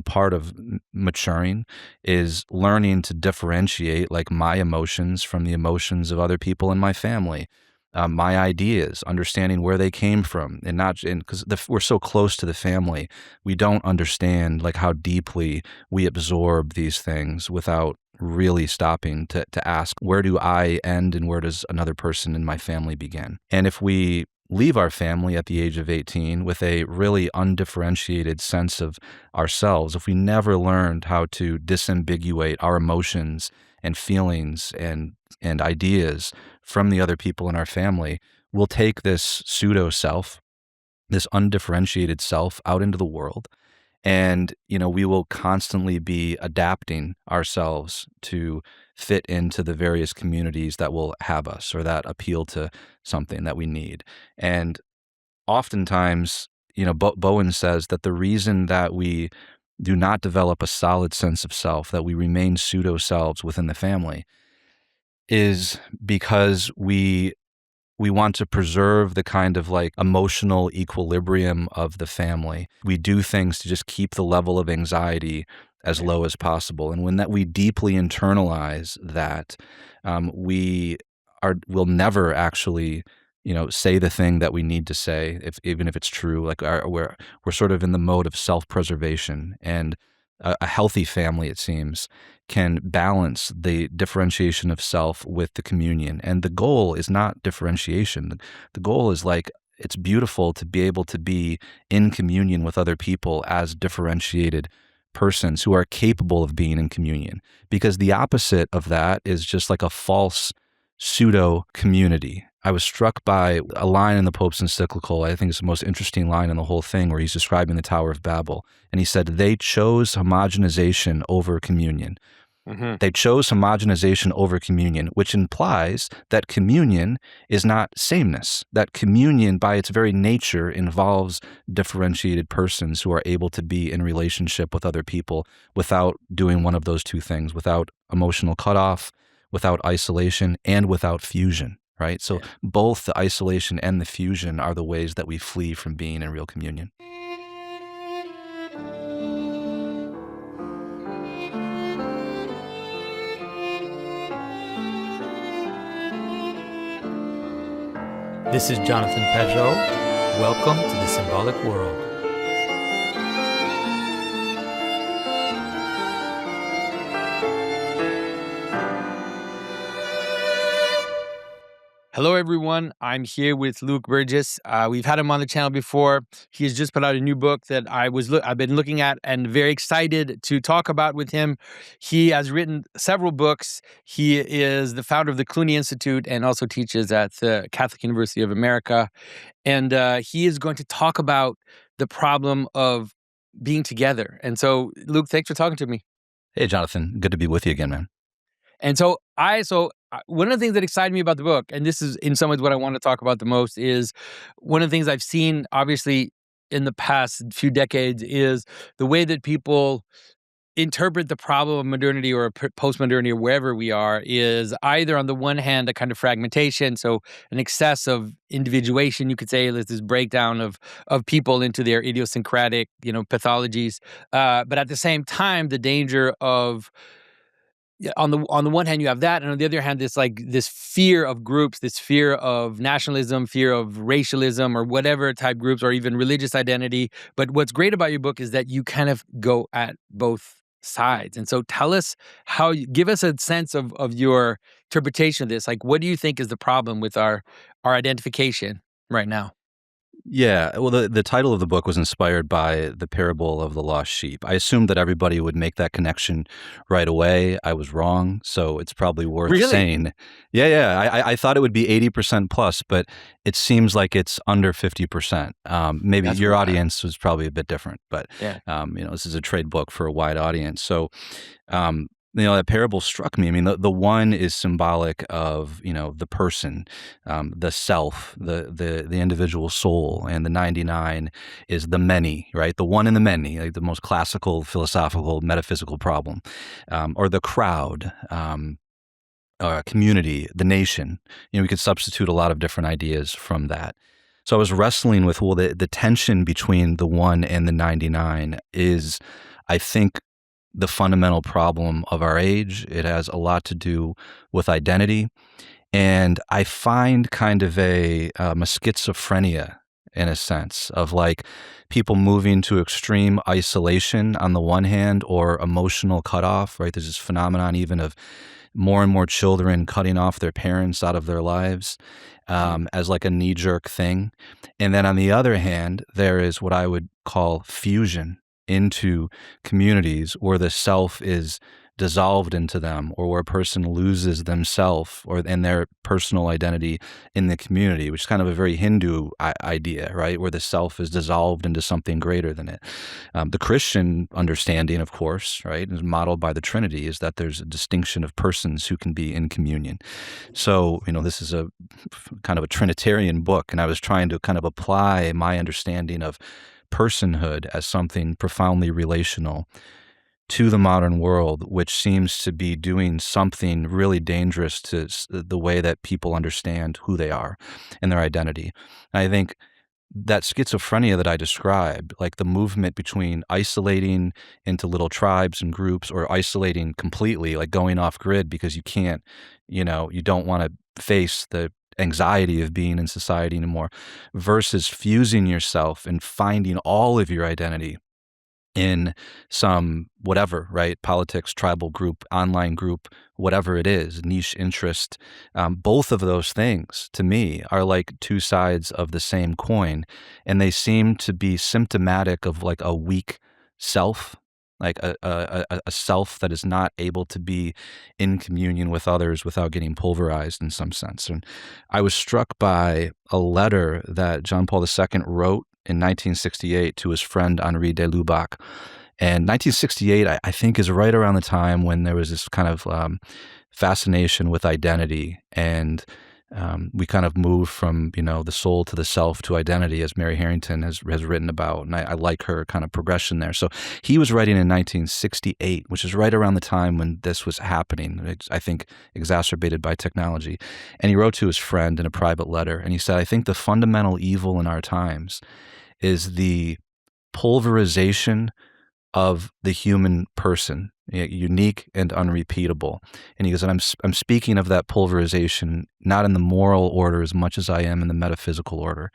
part of maturing is learning to differentiate like my emotions from the emotions of other people in my family. My ideas, understanding where they came from, and not because we're so close to the family, we don't understand like how deeply we absorb these things without really stopping to ask, where do I end and where does another person in my family begin? And if we leave our family at the age of 18 with a really undifferentiated sense of ourselves, if we never learned how to disambiguate our emotions and feelings and ideas from the other people in our family, we'll take this pseudo self, this undifferentiated self out into the world. And, we will constantly be adapting ourselves to fit into the various communities that will have us or that appeal to something that we need. And oftentimes, Bowen says that the reason that we do not develop a solid sense of self, that we remain pseudo selves within the family, is because we want to preserve the kind of like emotional equilibrium of the family. We do things to just keep the level of anxiety as low as possible. And when we deeply internalize that, we'll never actually, say the thing that we need to say, even if it's true. Like we're sort of in the mode of self-preservation, and a healthy family, it seems, can balance the differentiation of self with the communion. And the goal is not differentiation. The goal is like, it's beautiful to be able to be in communion with other people as differentiated persons who are capable of being in communion. Because the opposite of that is just like a false pseudo community. I was struck by a line in the Pope's encyclical. I think it's the most interesting line in the whole thing, where he's describing the Tower of Babel. And he said, they chose homogenization over communion. Mm-hmm. They chose homogenization over communion, which implies that communion is not sameness, that communion by its very nature involves differentiated persons who are able to be in relationship with other people without doing one of those two things, without emotional cutoff, without isolation, and without fusion. Right? So both the isolation and the fusion are the ways that we flee from being in real communion. This is Jonathan Pajot. Welcome to the Symbolic World. Hello, everyone. I'm here with Luke Burgess. We've had him on the channel before. He has just put out a new book that I've been looking at and very excited to talk about with him. He has written several books. He is the founder of the Clooney Institute and also teaches at the Catholic University of America. And he is going to talk about the problem of being together. And so, Luke, thanks for talking to me. Hey, Jonathan. Good to be with you again, man. And so one of the things that excited me about the book, and this is in some ways what I want to talk about the most, is one of the things I've seen, obviously, in the past few decades is the way that people interpret the problem of modernity or post-modernity or wherever we are is either on the one hand a kind of fragmentation, so an excess of individuation, you could say. There's this breakdown of people into their idiosyncratic, pathologies, but at the same time the danger of on the one hand you have that, and on the other hand this fear of groups, this fear of nationalism, fear of racialism or whatever type groups, or even religious identity. But what's great about your book is that you kind of go at both sides. And so tell us give us a sense of your interpretation of this. Like, what do you think is the problem with our identification right now? Yeah, well, the title of the book was inspired by the parable of the lost sheep. I assumed that everybody would make that connection right away. I was wrong, so it's probably worth saying. Yeah. I thought it would be 80% plus, but it seems like it's under 50%. Maybe that's your audience was probably a bit different, but this is a trade book for a wide audience. So, that parable struck me. I mean, the one is symbolic of, the person, the self, the individual soul, and the 99 is the many, right? The one and the many, like the most classical, philosophical, metaphysical problem, or the crowd, community, the nation. We could substitute a lot of different ideas from that. So I was wrestling with, the tension between the one and the 99 is I think the fundamental problem of our age, it has a lot to do with identity. And I find kind of a schizophrenia in a sense of like people moving to extreme isolation on the one hand or emotional cutoff, right? There's this phenomenon even of more and more children cutting off their parents out of their lives as like a knee-jerk thing. And then on the other hand, there is what I would call fusion into communities where the self is dissolved into them, or where a person loses themselves or and their personal identity in the community, which is kind of a very Hindu idea, right? Where the self is dissolved into something greater than it. The Christian understanding, of course, right, is modeled by the Trinity, is that there's a distinction of persons who can be in communion. So, this is a kind of a Trinitarian book, and I was trying to kind of apply my understanding of personhood as something profoundly relational to the modern world, which seems to be doing something really dangerous to the way that people understand who they are and their identity. And I think that schizophrenia that I described, like the movement between isolating into little tribes and groups or isolating completely, like going off grid because you can't, you don't want to face the anxiety of being in society anymore, versus fusing yourself and finding all of your identity in some whatever, right? Politics, tribal group, online group, whatever it is, niche interest. Both of those things to me are like two sides of the same coin. And they seem to be symptomatic of like a weak self, like a self that is not able to be in communion with others without getting pulverized in some sense. And I was struck by a letter that John Paul II wrote in 1968 to his friend Henri de Lubac. And 1968, I think, is right around the time when there was this kind of fascination with identity. And we kind of moved from, the soul to the self to identity, as Mary Harrington has written about. And I like her kind of progression there. So he was writing in 1968, which is right around the time when this was happening, I think exacerbated by technology. And he wrote to his friend in a private letter. And he said, I think the fundamental evil in our times is the pulverization of the human person, unique and unrepeatable. And he goes, and I'm speaking of that pulverization not in the moral order as much as I am in the metaphysical order.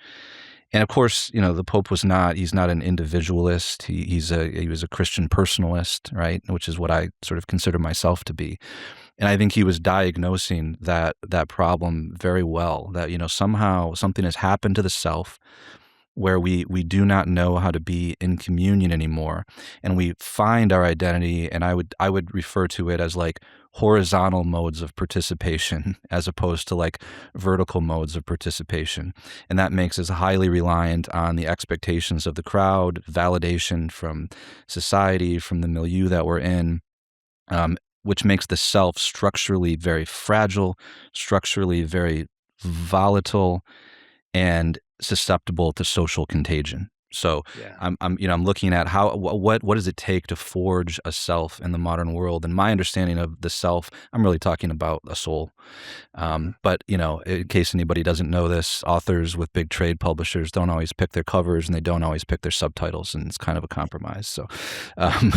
And of course, the Pope he's not an individualist. He was a Christian personalist, right? Which is what I sort of consider myself to be. And I think he was diagnosing that problem very well, that, somehow something has happened to the self where we do not know how to be in communion anymore, and we find our identity, and I would refer to it as like horizontal modes of participation as opposed to like vertical modes of participation. And that makes us highly reliant on the expectations of the crowd, validation from society, from the milieu that we're in, which makes the self structurally very fragile, structurally very volatile, and susceptible to social contagion. So Yeah. I'm looking at what does it take to forge a self in the modern world? And my understanding of the self, I'm really talking about a soul. But in case anybody doesn't know this, authors with big trade publishers don't always pick their covers, and they don't always pick their subtitles, and it's kind of a compromise. So, I'm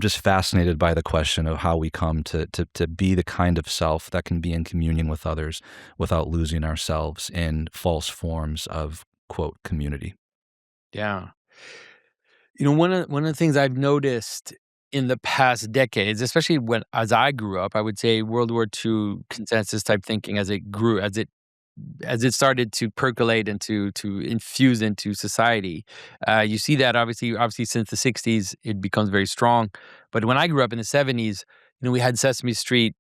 just fascinated by the question of how we come to be the kind of self that can be in communion with others without losing ourselves in false forms of quote community. Yeah. One of the things I've noticed in the past decades, especially as I grew up, I would say World War II consensus type thinking as it grew, as it started to percolate and to infuse into society. You see that obviously since the 60s, it becomes very strong. But when I grew up in the 70s, we had Sesame Street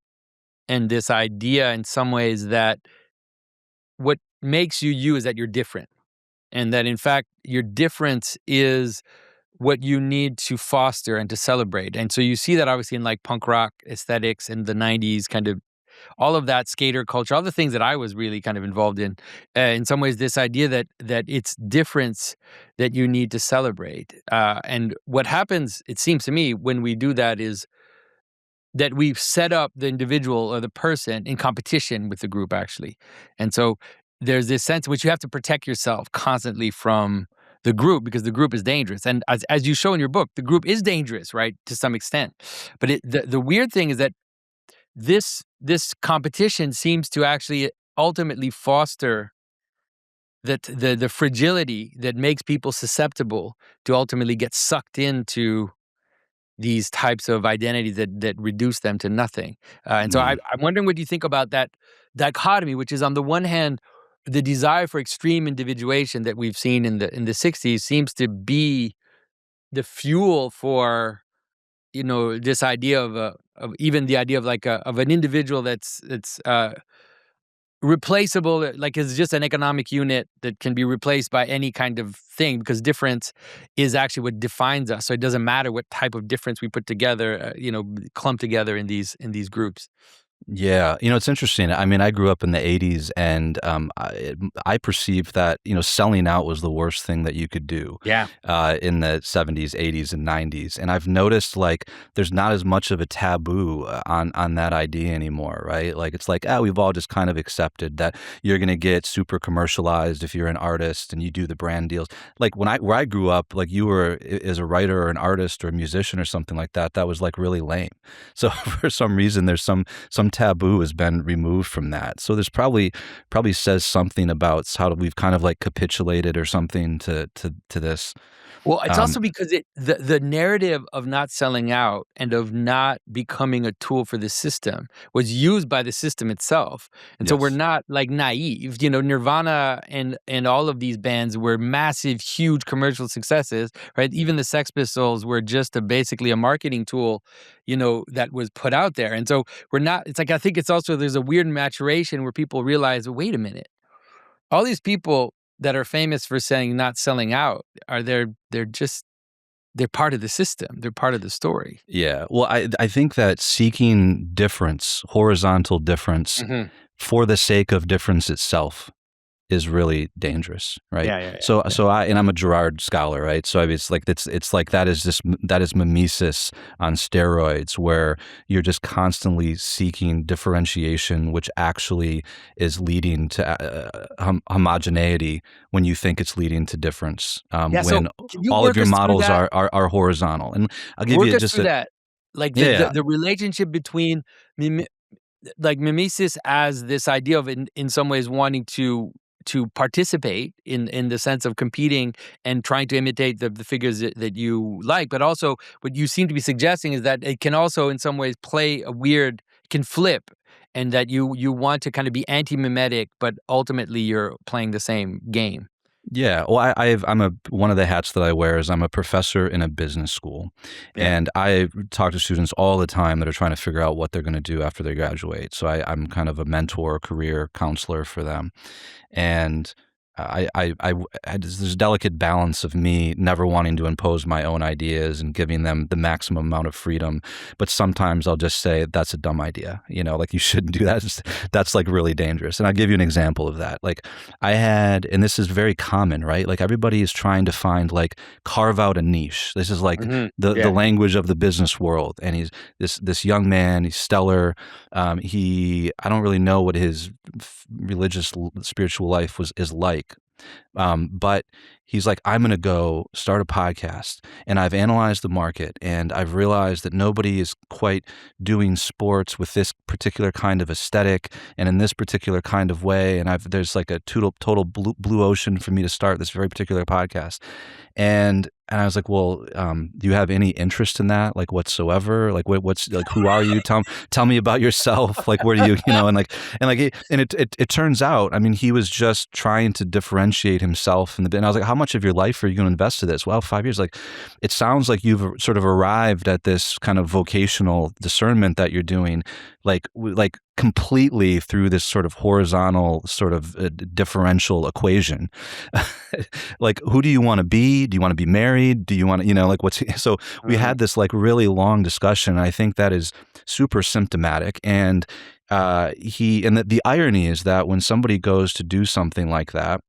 and this idea in some ways that what makes you you is that you're different. And that in fact, your difference is what you need to foster and to celebrate. And so you see that obviously in like punk rock aesthetics in the 90s, kind of all of that skater culture, all the things that I was really kind of involved in some ways, this idea that it's difference that you need to celebrate. And what happens, it seems to me, when we do that is that we've set up the individual or the person in competition with the group, actually. And so there's this sense in which you have to protect yourself constantly from the group, because the group is dangerous. And as you show in your book, the group is dangerous, right, to some extent. But the weird thing is that this competition seems to actually ultimately foster the fragility that makes people susceptible to ultimately get sucked into these types of identities that reduce them to nothing. And so Mm. I'm wondering what you think about that dichotomy, which is on the one hand, the desire for extreme individuation that we've seen in the 60s seems to be the fuel for, this idea of even the idea of like of an individual that's replaceable, like is just an economic unit that can be replaced by any kind of thing, because difference is actually what defines us. So it doesn't matter what type of difference we put together, clump together in these groups. Yeah, it's interesting. I mean, I grew up in the '80s, and I perceived that selling out was the worst thing that you could do Yeah. in the '70s, '80s, and '90s. And I've noticed like there's not as much of a taboo on that idea anymore, right? Like it's like we've all just kind of accepted that you're going to get super commercialized if you're an artist and you do the brand deals. Like where I grew up, like you were as a writer or an artist or a musician or something like that, that was like really lame. So for some reason, there's some taboo has been removed from that. So there's probably says something about how we've kind of like capitulated or something to this. Well, it's Um, also because the narrative of not selling out and of not becoming a tool for the system was used by the system itself. And so we're yes. not like naive. Nirvana and all of these bands were massive, huge commercial successes, right? Even the Sex Pistols were just basically a marketing tool, that was put out there. And so we're not, it's like, I think it's also, there's a weird maturation where people realize, wait a minute, all these people that are famous for saying not selling out they're part of the system. They're part of the story. Yeah. Well, I think that seeking difference, horizontal difference, Mhm. for the sake of difference itself is really dangerous, right? Yeah, yeah, yeah, So yeah. I'm a Girard scholar, right? So I mean, it's like that is mimesis on steroids, where you're just constantly seeking differentiation, which actually is leading to homogeneity when you think it's leading to difference. Yeah, so When can you all of work your us through models that? are horizontal, and I'll give Work you us just through a that. Like yeah. the relationship between mime like mimesis as this idea of in some ways wanting to participate in the sense of competing and trying to imitate the figures that you like, but also what you seem to be suggesting is that it can also in some ways play a weird, can flip, and that you want to kind of be anti-mimetic, but ultimately you're playing the same game. Yeah, well, I'm a one of the hats that I wear is I'm a professor in a business school, Yeah. and I talk to students all the time that are trying to figure out what they're going to do after they graduate. So I'm kind of a mentor, career counselor for them, and there's a delicate balance of me never wanting to impose my own ideas and giving them the maximum amount of freedom, but sometimes I'll just say that's a dumb idea, like you shouldn't do that. That's like really dangerous. And I'll give you an example of that. Like and this is very common, right? Like everybody is trying to find like carve out a niche. This is like Mhm. the Yeah. language of the business world, and he's this young man. He's stellar. I don't really know what his religious spiritual life is like, but he's like, I'm going to go start a podcast. And I've analyzed the market and I've realized that nobody is quite doing sports with this particular kind of aesthetic and in this particular kind of way. And there's like a total blue ocean for me to start this very particular podcast. And I was like, well, do you have any interest in that, like whatsoever? Like, what's like, who are you? Tell me about yourself. Like, where do you, it turns out, I mean, he was just trying to differentiate himself. And I was like, how much of your life are you going to invest to this? Well, 5 years. Like, it sounds like you've sort of arrived at this kind of vocational discernment that you're doing, like completely through this sort of horizontal sort of differential equation. Like, who do you want to be? Do you want to be married? Do you want to, like what's so we Mhm. had this like really long discussion. And I think that is super symptomatic. And the irony is that when somebody goes to do something like that,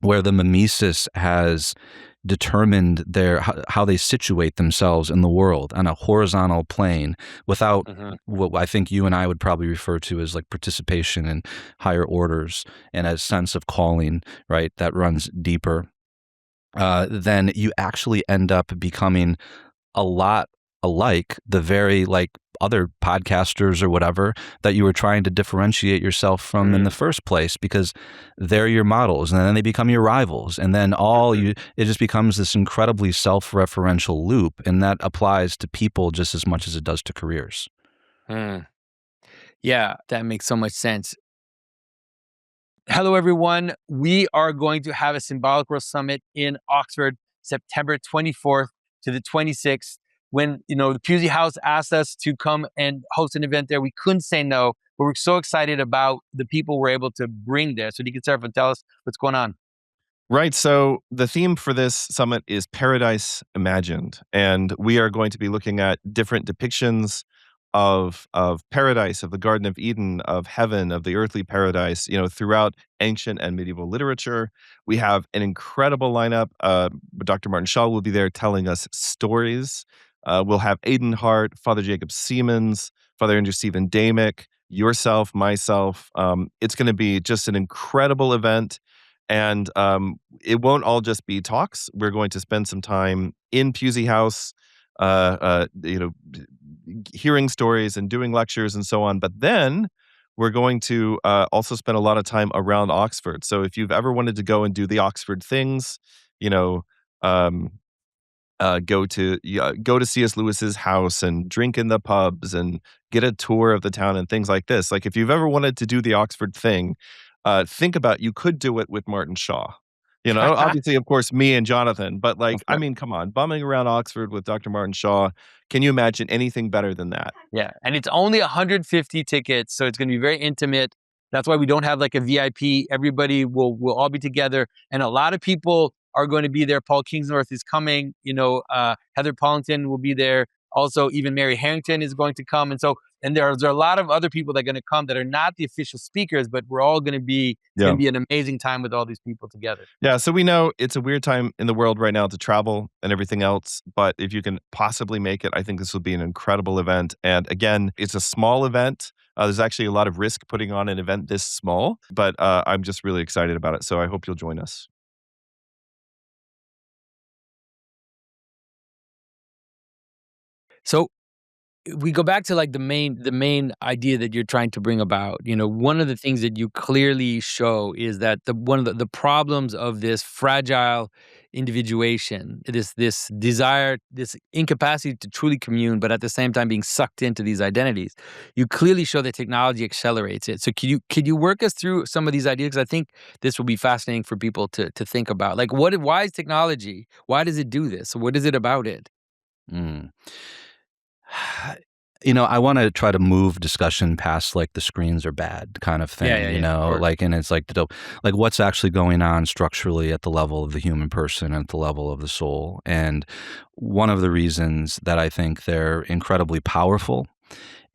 where the mimesis has determined how they situate themselves in the world on a horizontal plane without Mhm. what I think you and I would probably refer to as like participation in higher orders and a sense of calling, right, that runs deeper. then you actually end up becoming a lot alike the very like other podcasters or whatever that you were trying to differentiate yourself from in the first place, because they're your models and then they become your rivals, and then it just becomes this incredibly self-referential loop, and that applies to people just as much as it does to careers. Mm. Yeah, that makes so much sense. Hello, everyone. We are going to have a Symbolic World Summit in Oxford, September 24th to the 26th. When, the Pusey House asked us to come and host an event there, we couldn't say no, but we're so excited about the people we're able to bring there. So, Deacon, tell us what's going on. Right. So the theme for this summit is Paradise Imagined, and we are going to be looking at different depictions of paradise, of the Garden of Eden, of heaven, of the earthly paradise, throughout ancient and medieval literature. We have an incredible lineup. Dr. Martin Shaw will be there telling us stories. We'll have Aidan Hart, Father Jacob Siemens, Father Andrew Stephen Damick, yourself, myself. It's going to be just an incredible event. And it won't all just be talks. We're going to spend some time in Pusey House, hearing stories and doing lectures and so on. But then we're going to also spend a lot of time around Oxford. So if you've ever wanted to go and do the Oxford things, um, go to C.S. Lewis's house and drink in the pubs and get a tour of the town and things like this. Like if you've ever wanted to do the Oxford thing, think about you could do it with Martin Shaw. Obviously, of course, me and Jonathan, but I mean, come on, bumming around Oxford with Dr. Martin Shaw. Can you imagine anything better than that? Yeah, and it's only 150 tickets, so it's going to be very intimate. That's why we don't have like a VIP. Everybody will all be together, and a lot of people are going to be there. Paul Kingsnorth is coming. Heather Pollington will be there. Also, even Mary Harrington is going to come, and there's a lot of other people that are going to come that are not the official speakers, but we're all going to be. It's going to be an amazing time with all these people together. Yeah, so we know it's a weird time in the world right now to travel and everything else, but if you can possibly make it, I think this will be an incredible event. And again, it's a small event. There's actually a lot of risk putting on an event this small, but I'm just really excited about it. So I hope you'll join us. So we go back to like the main idea that you're trying to bring about. One of the things that you clearly show is that one of the problems of this fragile individuation, this desire, this incapacity to truly commune, but at the same time being sucked into these identities, you clearly show that technology accelerates it. So could you work us through some of these ideas? Because I think this will be fascinating for people to think about. Like, why is technology? Why does it do this? What is it about it? Mm. I want to try to move discussion past like the screens are bad kind of thing, like, and it's like what's actually going on structurally at the level of the human person, at the level of the soul. And one of the reasons that I think they're incredibly powerful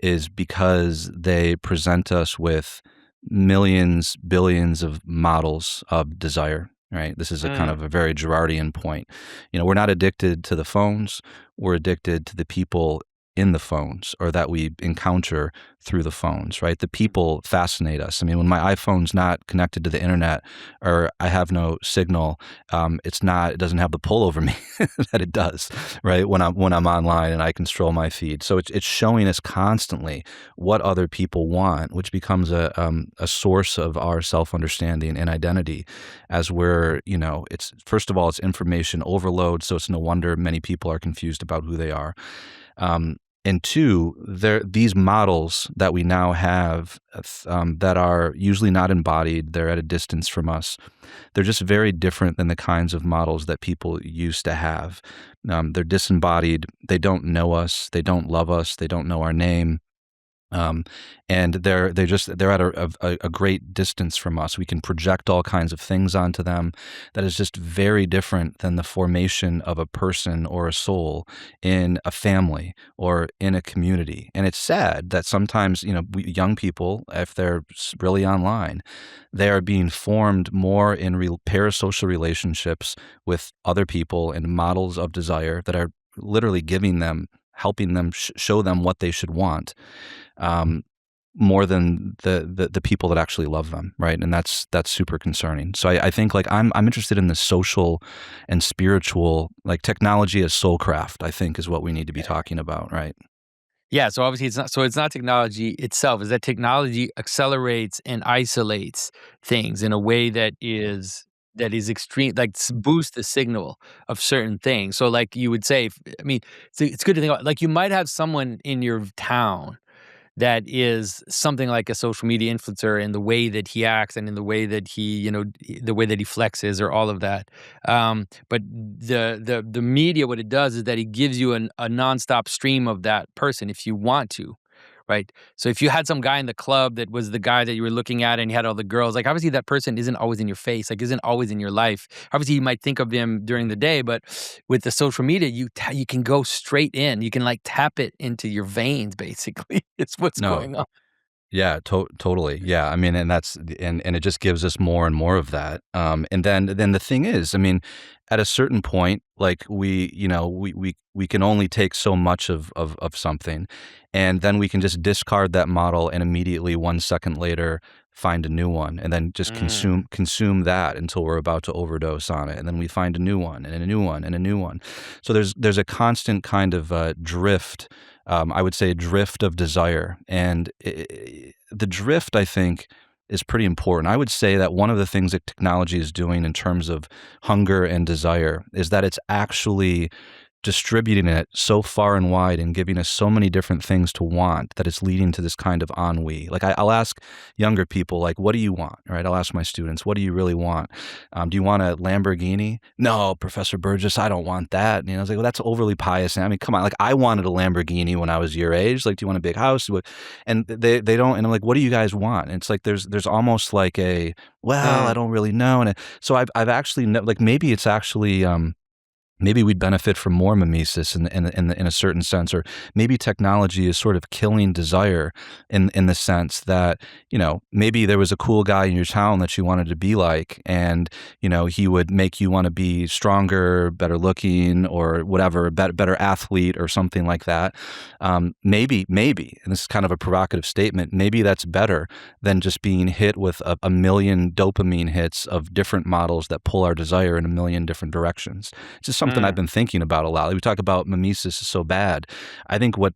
is because they present us with millions, billions of models of desire. Right. This is a kind of a very Girardian point. We're not addicted to the phones. We're addicted to the people in the phones, or that we encounter through the phones, right? The people fascinate us. I mean, when my iPhone's not connected to the internet, or I have no signal, it doesn't have the pull over me that it does, right? When I'm online and I can stroll my feed. So it's showing us constantly what other people want, which becomes a source of our self-understanding and identity, as we're, it's first of all, it's information overload. So it's no wonder many people are confused about who they are. And two, these models that we now have that are usually not embodied, they're at a distance from us. They're just very different than the kinds of models that people used to have. They're disembodied. They don't know us. They don't love us. They don't know our name. And they're at a great distance from us. We can project all kinds of things onto them. That is just very different than the formation of a person or a soul in a family or in a community. And it's sad that sometimes, young people, if they're really online, they are being formed more in parasocial relationships with other people and models of desire that are literally helping them show them what they should want. more than the people that actually love them, right? And that's super concerning. So I think like I'm interested in the social and spiritual, like technology as soulcraft, I think is what we need to be talking about, right? Yeah, so obviously it's not technology itself, is that technology accelerates and isolates things in a way that is extreme, like boost the signal of certain things. So like you would say, I mean, it's good to think about, like you might have someone in your town that is something like a social media influencer in the way that he acts and in the way that he, the way that he flexes or all of that. But the media, what it does is that it gives you a nonstop stream of that person if you want to. Right. So if you had some guy in the club that was the guy that you were looking at and you had all the girls, like obviously that person isn't always in your face, like isn't always in your life. Obviously you might think of them during the day, but with the social media, you can go straight in. You can like tap it into your veins, basically. It's what's No, going on. yeah, totally. Yeah, I mean, and that's and it just gives us more and more of that. And then the thing is, I mean, at a certain point, like we can only take so much of something, and then we can just discard that model and immediately 1 second later find a new one, and then just Mm, consume that until we're about to overdose on it, and then we find a new one and a new one and a new one. So there's a constant kind of drift, I would say, a drift of desire. And the drift, I think, is pretty important. I would say that one of the things that technology is doing in terms of hunger and desire is that it's actually distributing it so far and wide and giving us so many different things to want that it's leading to this kind of ennui. Like I'll ask younger people, like, what do you want? Right? I'll ask my students, what do you really want? Do you want a Lamborghini? No, Professor Burgess, I don't want that. I was like, well, that's overly pious. And I mean, come on, like I wanted a Lamborghini when I was your age. Like, do you want a big house? And they don't. And I'm like, what do you guys want? And it's like there's almost like a, well, I mm, don't really know. So I've actually like maybe it's actually maybe we'd benefit from more mimesis in a certain sense, or maybe technology is sort of killing desire in the sense that maybe there was a cool guy in your town that you wanted to be like, and he would make you want to be stronger, better looking, or whatever, better athlete or something like that. Maybe, and this is kind of a provocative statement, maybe that's better than just being hit with a million dopamine hits of different models that pull our desire in a million different directions. It's just something I've mm. been thinking about a lot. Like we talk about mimesis is so bad. I think what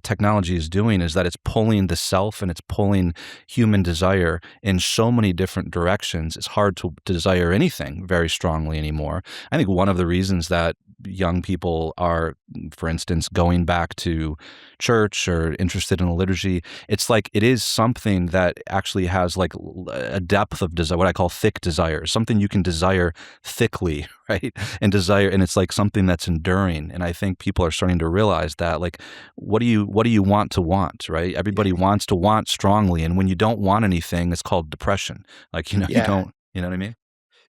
technology is doing is that it's pulling the self and it's pulling human desire in so many different directions. It's hard to desire anything very strongly anymore. I think one of the reasons that young people are, for instance, going back to church or interested in the liturgy, it's like it is something that actually has like a depth of desire, what I call thick desire, something you can desire thickly, right? And it's like something that's enduring. And I think people are starting to realize that, like, what do you want, right? Everybody wants to want strongly, and when you don't want anything, it's called depression. Like, you Yeah. don't, you know what I mean?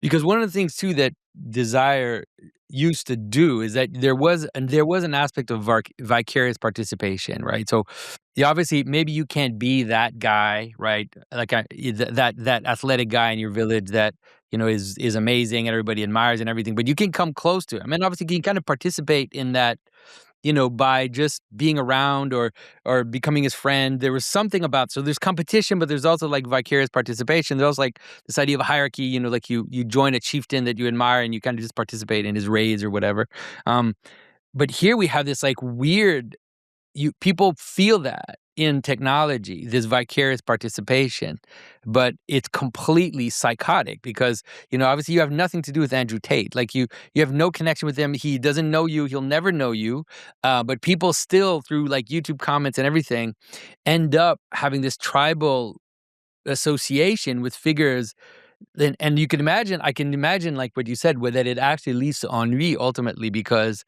Because one of the things too that desire used to do is that there was an aspect of vicarious participation, right? So, yeah, obviously, maybe you can't be that guy, right? Like that athletic guy in your village that is amazing and everybody admires and everything, but you can come close to him, and obviously, you can kind of participate in that. By just being around or becoming his friend. There was something about, so there's competition, but there's also like vicarious participation. There's also like this idea of a hierarchy, like you join a chieftain that you admire and you kind of just participate in his raids or whatever. Um, but here we have this like weird, people feel that in technology, this vicarious participation, but it's completely psychotic because obviously you have nothing to do with Andrew Tate. Like you have no connection with him. He doesn't know you. He'll never know you. But people still, through like YouTube comments and everything, end up having this tribal association with figures. And you can imagine, I can imagine, like what you said, where that it actually leads to ennui ultimately, because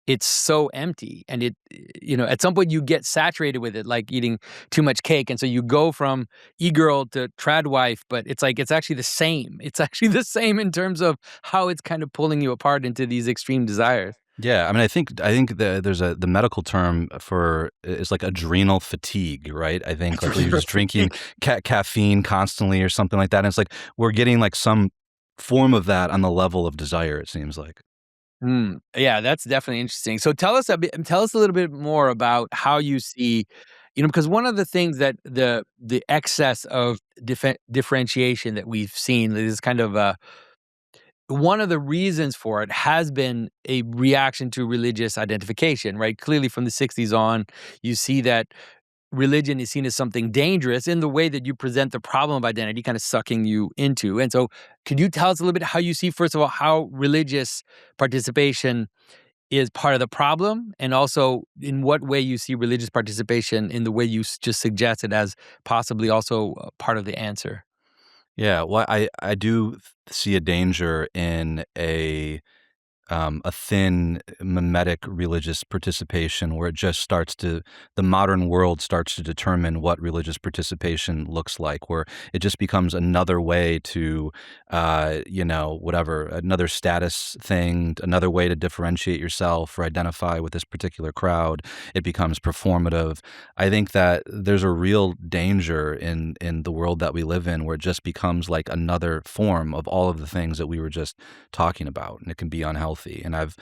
it's so empty, and at some point you get saturated with it, like eating too much cake, and so you go from e-girl to trad wife, but it's like it's actually the same. It's actually the same in terms of how it's kind of pulling you apart into these extreme desires. Yeah, I mean, I think there's the medical term for is like adrenal fatigue, right? I think like where you're just drinking caffeine constantly or something like that, and it's like we're getting like some form of that on the level of desire. It seems like. Yeah, that's definitely interesting. So tell us a little bit more about how you see Because one of the things that the excess of differentiation that we've seen is kind of one of the reasons for it has been a reaction to religious identification, right? Clearly, from the '60s on, you see that religion is seen as something dangerous in the way that you present the problem of identity, kind of sucking you into. And so, could you tell us a little bit how you see, first of all, how religious participation is part of the problem, and also in what way you see religious participation in the way you just suggested as possibly also part of the answer? Yeah, well, I do see a danger in a thin mimetic religious participation where it just starts to the modern world starts to determine what religious participation looks like, where it just becomes another way to whatever, another status thing, another way to differentiate yourself or identify with this particular crowd. It becomes performative. I think that there's a real danger in the world that we live in where it just becomes like another form of all of the things that we were just talking about, and it can be unhealthy. And I've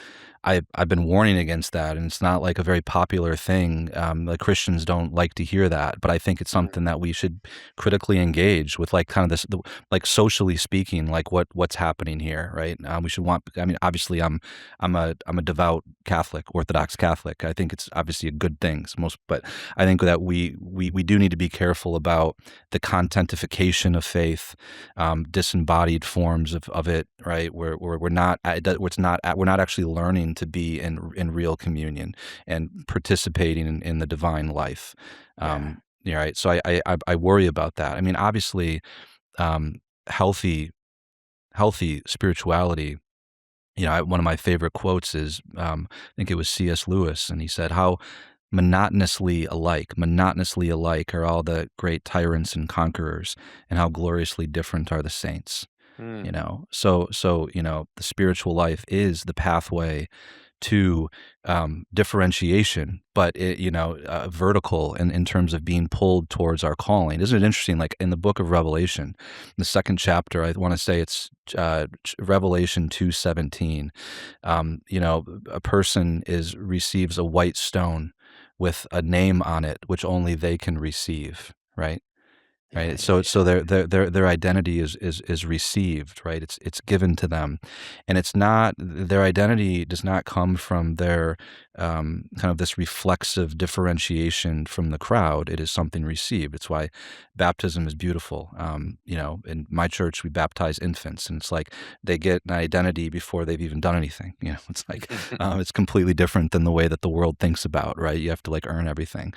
been warning against that, and it's not like a very popular thing. Like Christians don't like to hear that, but I think it's something that we should critically engage with, like kind of like socially speaking, like what's happening here, right? We should want. I mean, obviously, I'm a devout Catholic, Orthodox Catholic. I think it's obviously a good thing. But I think that we do need to be careful about the contentification of faith, disembodied forms of it, right? Where we're not, we're not actually learning to be in real communion and participating in the divine life. Yeah. Yeah, right. So I worry about that. I mean, obviously, um, healthy spirituality. One of my favorite quotes is, I think it was C.S. Lewis, and he said, "How monotonously alike are all the great tyrants and conquerors, and how gloriously different are the saints." Mm. So the spiritual life is the pathway to differentiation, but vertical in terms of being pulled towards our calling. Isn't it interesting? Like in the book of Revelation, the second chapter, I want to say it's Revelation 2:17. A person receives a white stone with a name on it, which only they can receive. Right. Yeah, Right. yeah, So yeah. their identity is received, right? It's given to them, and it's not, their identity does not come from their kind of this reflexive differentiation from the crowd. It is something received. It's why baptism is beautiful. In my church we baptize infants, and it's like they get an identity before they've even done anything. It's like it's completely different than the way that the world thinks about, right? You have to like earn everything.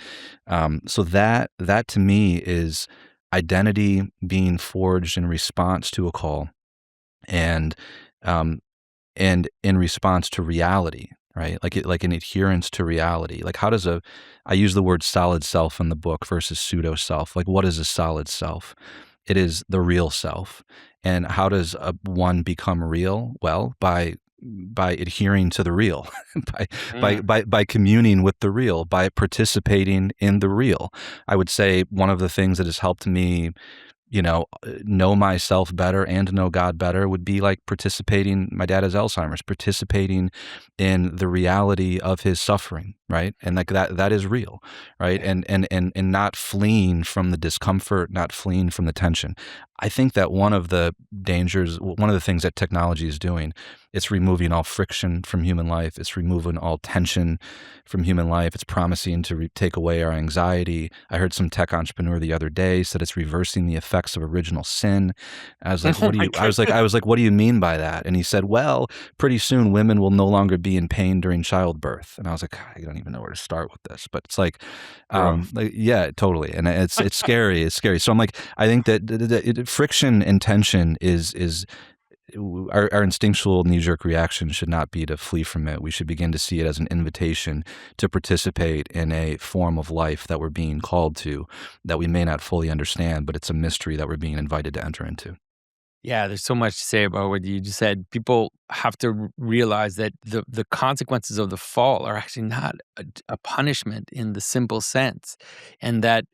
So that to me is identity being forged in response to a call, and um, and in response to reality, right? Like an adherence to reality. Like how does I use the word solid self in the book versus pseudo self. Like what is a solid self? It is the real self. And how does one become real? Well, by adhering to the real, by Mm. by communing with the real, by participating in the real. I would say one of the things that has helped me know myself better and know God better would be like participating. My dad has Alzheimer's, participating in the reality of his suffering, right? And like that is real, right? Yeah. And not fleeing from the discomfort, not fleeing from the tension. I think that one of the things that technology is doing, it's removing all friction from human life. It's removing all tension from human life. It's promising to take away our anxiety. I heard some tech entrepreneur the other day said it's reversing the effects of original sin. I was like, Oh what do my you? I was like, what do you mean by that? And he said, well, pretty soon women will no longer be in pain during childbirth. And I was like, I don't even know where to start with this. But it's Rough. yeah, totally, and it's scary. It's scary. So I'm like, I think that friction and tension is our instinctual knee-jerk reaction should not be to flee from it. We should begin to see it as an invitation to participate in a form of life that we're being called to, that we may not fully understand, but it's a mystery that we're being invited to enter into. Yeah, there's so much to say about what you just said. People have to realize that the consequences of the fall are actually not a punishment in the simple sense, and that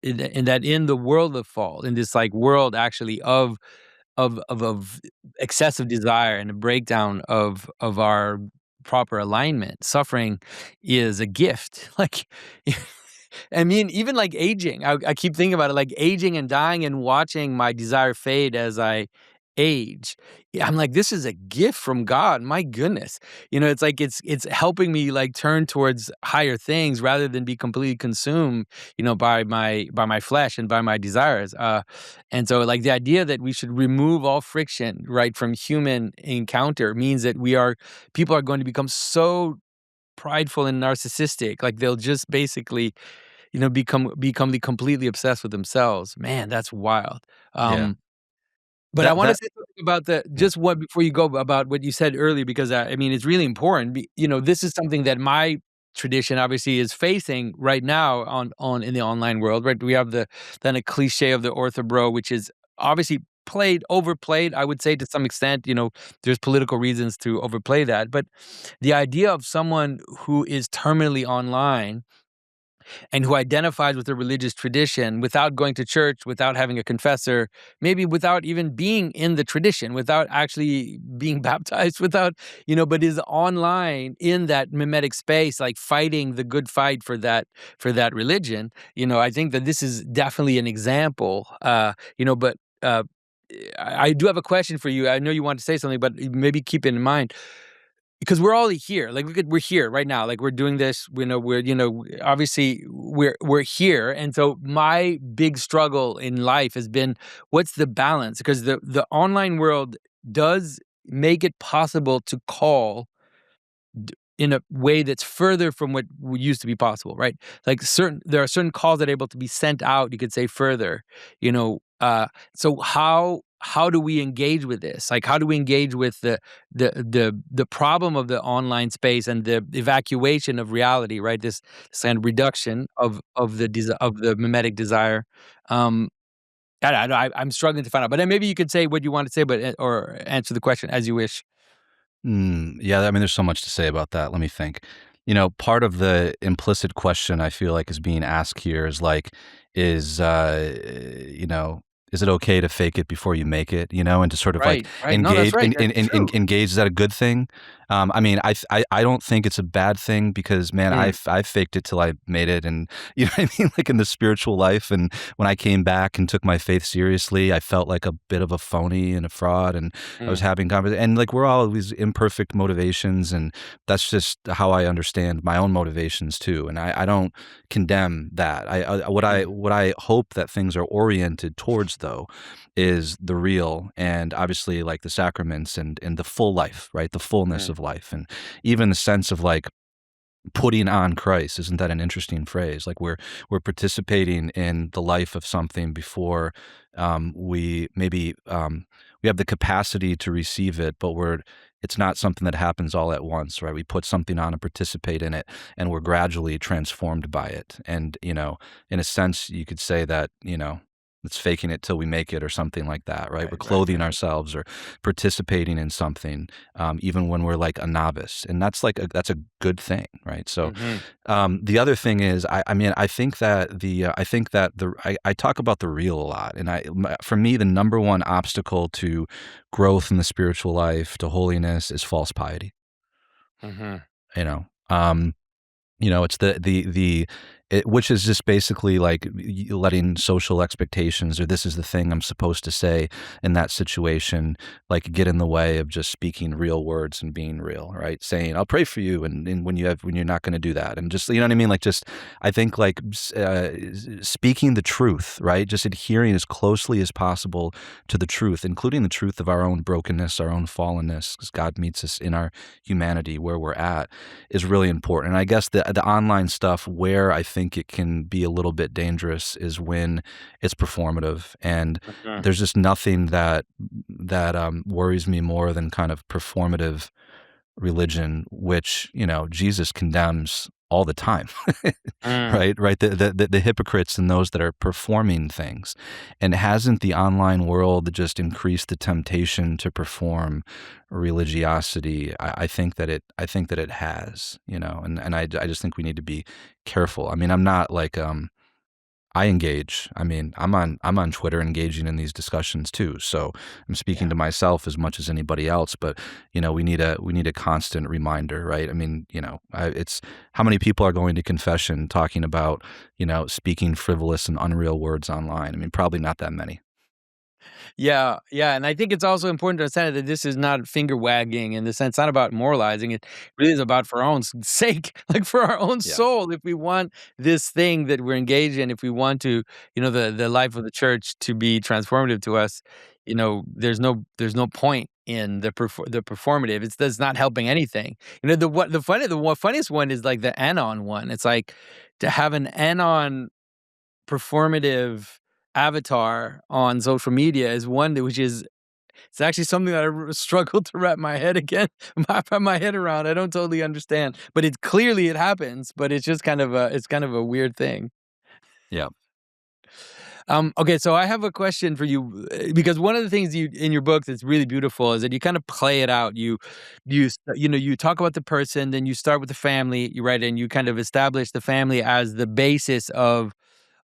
and that in the world of fall, in this like world actually of excessive desire and a breakdown of our proper alignment, suffering is a gift. Like I mean, even like aging, I keep thinking about it, like aging and dying and watching my desire fade as I age. Yeah, I'm like, this is a gift from God. My goodness. It's like it's helping me like turn towards higher things rather than be completely consumed, by my flesh and by my desires. And so like the idea that we should remove all friction, right, from human encounter means that people are going to become so prideful and narcissistic. Like they'll just basically, become completely obsessed with themselves. Man, that's wild. Yeah. But I That want to that say something about the yeah. just what before you go about what you said earlier, because I mean it's really important. This is something that my tradition obviously is facing right now on in the online world. Right, we have then a cliche of the Orthobro, which is obviously overplayed. I would say to some extent. There's political reasons to overplay that, but the idea of someone who is terminally online and who identifies with a religious tradition without going to church, without having a confessor, maybe without even being in the tradition, without actually being baptized, but is online in that mimetic space, like fighting the good fight for that religion. I think that this is definitely an example. But I do have a question for you. I know you want to say something, but maybe keep it in mind because we're all here. Like we're here right now. Like we're doing this. Obviously we're here. And so my big struggle in life has been what's the balance? Because the online world does make it possible to call in a way that's further from what used to be possible, right? Like there are certain calls that are able to be sent out. You could say further, you know. So how do we engage with this? Like, how do we engage with the problem of the online space and the evacuation of reality, right? This kind of reduction of the mimetic desire. Um, I'm struggling to find out, but then maybe you could say what you want to say, but or answer the question as you wish. Yeah, I mean, there's so much to say about that. Let me think. Part of the implicit question I feel like is being asked here is like, is you know, is it okay to fake it before you make it? And to sort of like Right, right. No, that's right. That's true. engage. Is that a good thing? I mean, I don't think it's a bad thing because man, Mm, I faked it till I made it, and you know what I mean. Like in the spiritual life, and when I came back and took my faith seriously, I felt like a bit of a phony and a fraud, and I was mm, having conversations, and like we're all these imperfect motivations, and that's just how I understand my own motivations too. And I don't condemn that. mm, What I hope that things are oriented towards though is the real, and obviously like the sacraments and the full life, right? The fullness mm. of life, and even the sense of like putting on Christ. Isn't that an interesting phrase? Like we're participating in the life of something before we maybe we have the capacity to receive it, but it's not something that happens all at once, right? We put something on and participate in it, and we're gradually transformed by it. And in a sense, you could say that it's faking it till we make it, or something like that, right? We're Right, right, clothing right. ourselves or participating in something, even when we're like a novice, and that's a good thing, right? So, Mhm, the other thing is, I mean, I think that I talk about the real a lot, and for me, the number one obstacle to growth in the spiritual life, to holiness, is false piety. mhm, You know, it's which is just basically like letting social expectations, or this is the thing I'm supposed to say in that situation, like get in the way of just speaking real words and being real, right? Saying I'll pray for you, and when you're not going to do that, and just you know what I mean, like just I think like speaking the truth, right? Just adhering as closely as possible to the truth, including the truth of our own brokenness, our own fallenness, because God meets us in our humanity where we're at, is really important. And I guess the online stuff where I think it can be a little bit dangerous is when it's performative, and mhm, there's just nothing that worries me more than kind of performative religion, which Jesus condemns all the time, mm, right? Right. The hypocrites and those that are performing things, and hasn't the online world just increased the temptation to perform religiosity? I think that it has, and I just think we need to be careful. I mean, I'm not like I engage. I mean, I'm on Twitter engaging in these discussions too. So I'm speaking Yeah. to myself as much as anybody else. But we need a constant reminder, right? I mean, it's how many people are going to confession talking about speaking frivolous and unreal words online. I mean, probably not that many. Yeah, yeah, and I think it's also important to understand that this is not finger wagging in the sense, not about moralizing. It really is about for our own sake, like for our own Yeah. soul. If we want this thing that we're engaged in, if we want to, the life of the church to be transformative to us, there's no point in the performative. It's that's not helping anything. The funniest one is like the anon one. It's like to have an anon performative avatar on social media is one which is it's actually something that struggle to wrap my head again wrap my head around. I don't totally understand, but it clearly it happens, but it's just kind of a weird thing. Yeah. Okay, so I have a question for you because one of the things you in your book that's really beautiful is that you kind of play it out. You talk about the person, then you start with the family, you write, and you kind of establish the family as the basis of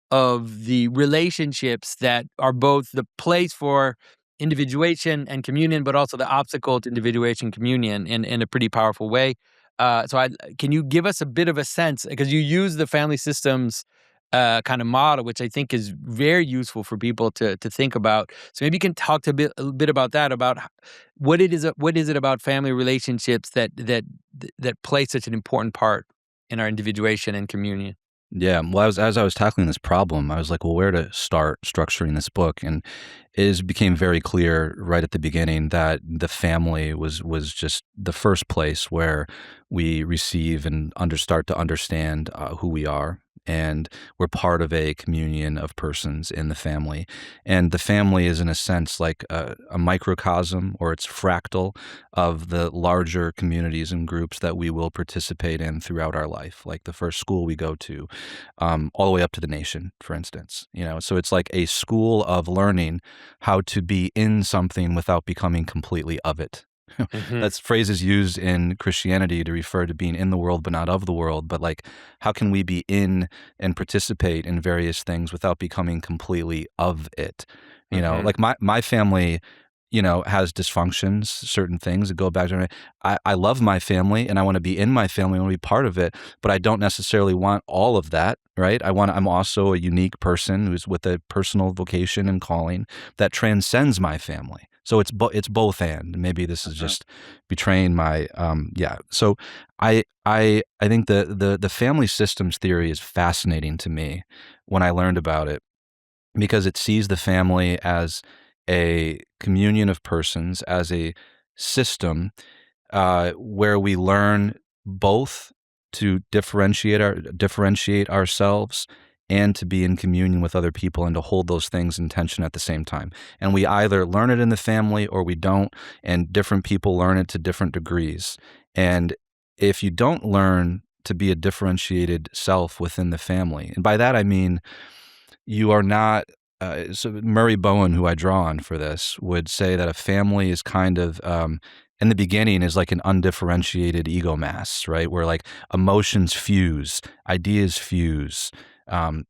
the relationships that are both the place for individuation and communion, but also the obstacle to individuation communion in a pretty powerful way. Can you give us a bit of a sense because you use the family systems kind of model, which I think is very useful for people to think about. So maybe you can talk a bit about that, about what is it about family relationships that play such an important part in our individuation and communion. Yeah. Well, as I was tackling this problem, I was like, well, where to start structuring this book? And became very clear right at the beginning that the family was just the first place where we receive and start to understand who we are. And we're part of a communion of persons in the family. And the family is, in a sense, like a microcosm or it's fractal of the larger communities and groups that we will participate in throughout our life, like the first school we go to, all the way up to the nation, for instance. So it's like a school of learning how to be in something without becoming completely of it. Mhm. That's phrases used in Christianity to refer to being in the world but not of the world. But like, how can we be in and participate in various things without becoming completely of it? Mhm. Like my family, has dysfunctions, certain things that go back to I love my family and I want to be in my family, I want to be part of it, but I don't necessarily want all of that, right? I'm also a unique person who's with a personal vocation and calling that transcends my family. So it's both and maybe this is Uh-huh. just betraying my yeah. So I think the family systems theory is fascinating to me when I learned about it because it sees the family as a communion of persons, as a system where we learn both to differentiate ourselves and to be in communion with other people and to hold those things in tension at the same time. And we either learn it in the family or we don't, and different people learn it to different degrees. And if you don't learn to be a differentiated self within the family, and by that I mean you are not. So Murray Bowen, who I draw on for this, would say that a family is kind of in the beginning is like an undifferentiated ego mass, right? Where like emotions fuse, ideas fuse,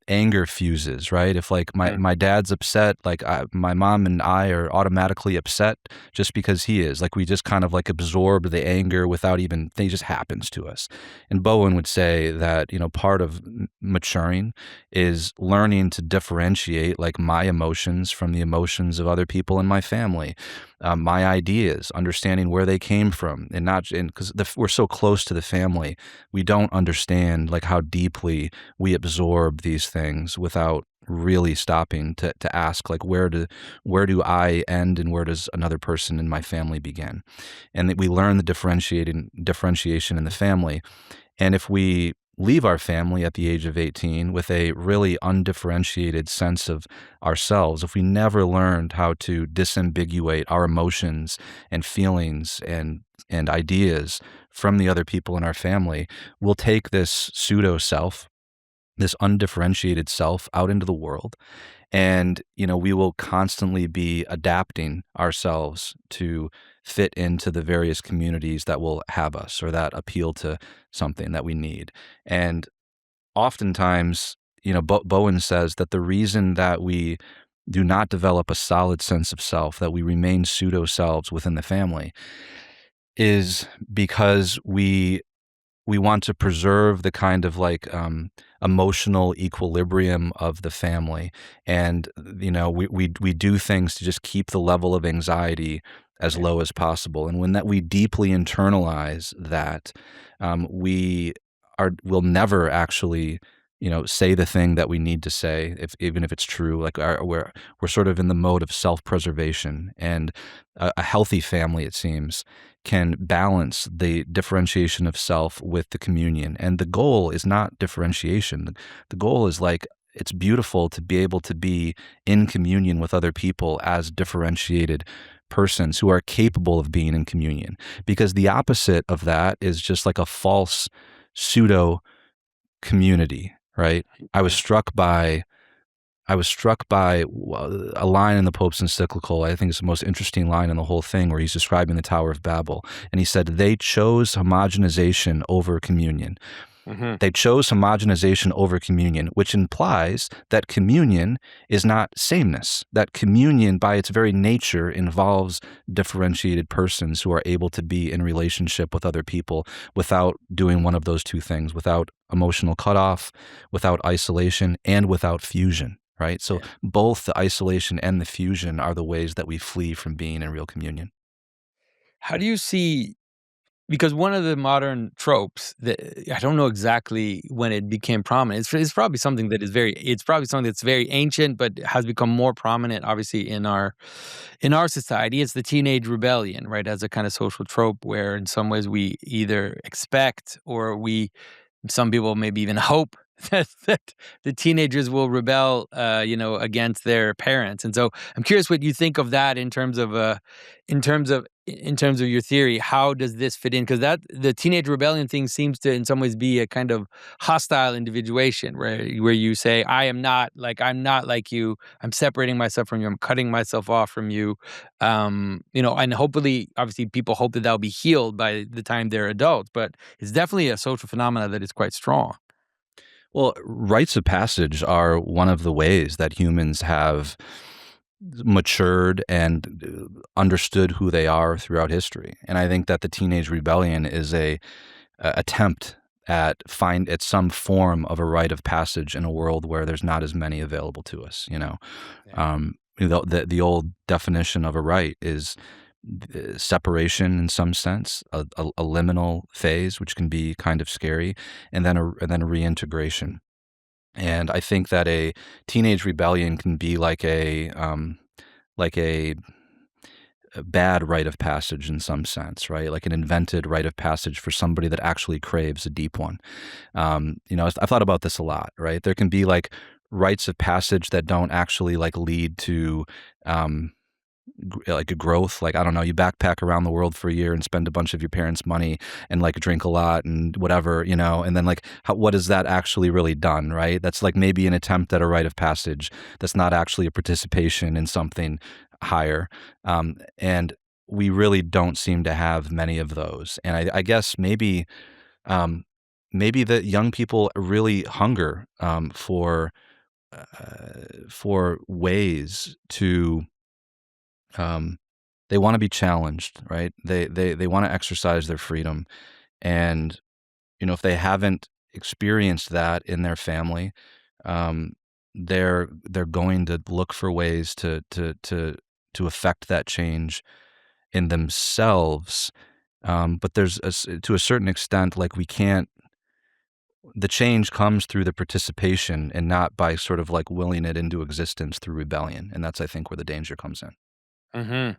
anger fuses, right? If like my dad's upset, like my mom and I are automatically upset just because he is. Like we just kind of like absorb the anger without even, it just happens to us. And Bowen would say that, part of maturing is learning to differentiate like my emotions from the emotions of other people in my family, my ideas, understanding where they came from, and not because we're so close to the family, we don't understand like how deeply we absorb these things without really stopping to ask like where do I end and where does another person in my family begin, and that we learn the differentiation in the family. And if we leave our family at the age of 18 with a really undifferentiated sense of ourselves, if we never learned how to disambiguate our emotions and feelings and ideas from the other people in our family, we'll take this pseudo self, this undifferentiated self out into the world. And, we will constantly be adapting ourselves to fit into the various communities that will have us or that appeal to something that we need. And oftentimes, Bowen says that the reason that we do not develop a solid sense of self, that we remain pseudo selves within the family, is because we want to preserve the kind of like emotional equilibrium of the family, and we do things to just keep the level of anxiety as low as possible. And when that we deeply internalize that, we'll never actually say the thing that we need to say, even if it's true. Like we're sort of in the mode of self-preservation, and a healthy family, it seems, can balance the differentiation of self with the communion. And the goal is not differentiation. The goal is like, it's beautiful to be able to be in communion with other people as differentiated persons who are capable of being in communion. Because the opposite of that is just like a false pseudo community, right? I was struck by a line in the Pope's encyclical. I think it's the most interesting line in the whole thing, where he's describing the Tower of Babel. And he said, they chose homogenization over communion. They chose homogenization over communion, which implies that communion is not sameness, that communion by its very nature involves differentiated persons who are able to be in relationship with other people without doing one of those two things, without emotional cutoff, without isolation, and without fusion, right? So both the isolation and the fusion are the ways that we flee from being in real communion. How do you see, because one of the modern tropes that I don't know exactly when it became prominent. It's probably something that is it's probably something that's very ancient, but has become more prominent, obviously, in our society. It's the teenage rebellion, right? As a kind of social trope, where in some ways we either expect, or some people maybe even hope that the teenagers will rebel, against their parents. And so I'm curious what you think of that in terms of your theory. How does this fit in? Because that the teenage rebellion thing seems to, in some ways, be a kind of hostile individuation, where you say, I'm not like you. I'm separating myself from you. I'm cutting myself off from you. And hopefully, obviously, people hope that that'll be healed by the time they're adults. But it's definitely a social phenomenon that is quite strong. Well, rites of passage are one of the ways that humans have matured and understood who they are throughout history. And I think that the teenage rebellion is a attempt at some form of a rite of passage in a world where there's not as many available to us. The old definition of a rite is separation in some sense, a liminal phase, which can be kind of scary, and then a reintegration. And I think that a teenage rebellion can be like like a bad rite of passage in some sense, right? Like an invented rite of passage for somebody that actually craves a deep one. I've thought about this a lot, right? There can be like rites of passage that don't actually like lead to like a growth. Like, I don't know, you backpack around the world for a year and spend a bunch of your parents' money and like drink a lot and whatever, and then like what has that actually really done, right? That's like maybe an attempt at a rite of passage that's not actually a participation in something higher. And we really don't seem to have many of those. And I guess maybe that young people really hunger for ways to they want to be challenged, right? They want to exercise their freedom, and if they haven't experienced that in their family, um, they're going to look for ways to affect that change in themselves. But to a certain extent, like we can't. The change comes through the participation and not by sort of like willing it into existence through rebellion, and that's, I think, where the danger comes in. Mm-hmm.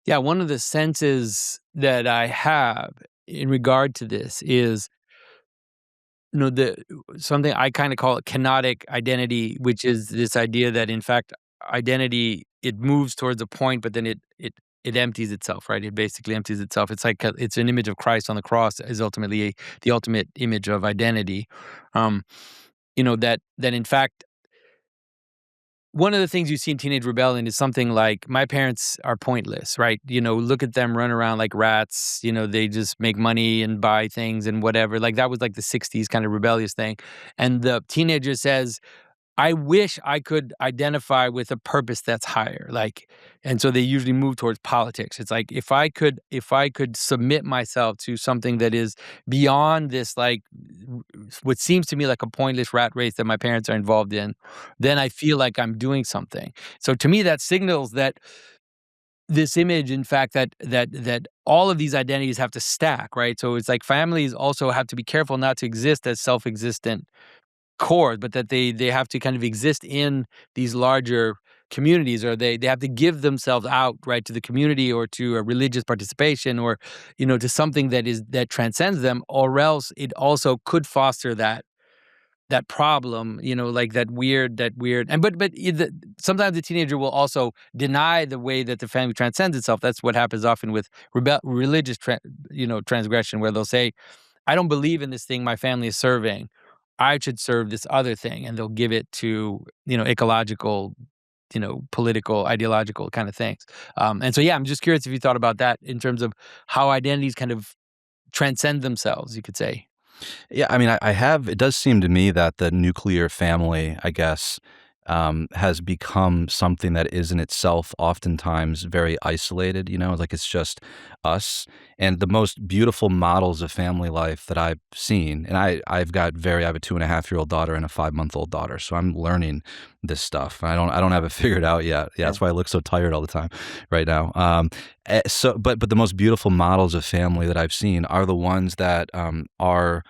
Yeah, one of the senses that I have in regard to this is, the something I kind of call it kenotic identity, which is this idea that, in fact, identity, it moves towards a point, but then it empties itself, right? It basically empties itself. It's like it's an image of Christ on the cross is ultimately the ultimate image of identity. That in fact one of the things you see in teenage rebellion is something like, my parents are pointless, right? Look at them run around like rats. They just make money and buy things and whatever. Like that was like the 60s kind of rebellious thing. And the teenager says, I wish I could identify with a purpose that's higher. And so they usually move towards politics. It's like, if I could submit myself to something that is beyond this, like what seems to me like a pointless rat race that my parents are involved in, then I feel like I'm doing something. So to me, that signals that this image, in fact, that all of these identities have to stack, right? So it's like families also have to be careful not to exist as self-existent core, but that they have to kind of exist in these larger communities, or they have to give themselves out, right, to the community or to a religious participation, or to something that transcends them, or else it also could foster that problem, like that weird. Sometimes the teenager will also deny the way that the family transcends itself. That's what happens often with religious transgression, where they'll say, I don't believe in this thing my family is serving. I should serve this other thing. And they'll give it to, ecological, political, ideological kind of things. And so, yeah, I'm just curious if you thought about that in terms of how identities kind of transcend themselves, you could say. Yeah, I mean, I have. It does seem to me that the nuclear family, I guess, has become something that is in itself oftentimes very isolated. Like it's just us. And the most beautiful models of family life that I've seen, and I have a 2.5-year-old daughter and a 5-month-old daughter, so I'm learning this stuff. I don't have it figured out yet. Yeah, that's why I look so tired all the time right now. But the most beautiful models of family that I've seen are the ones that are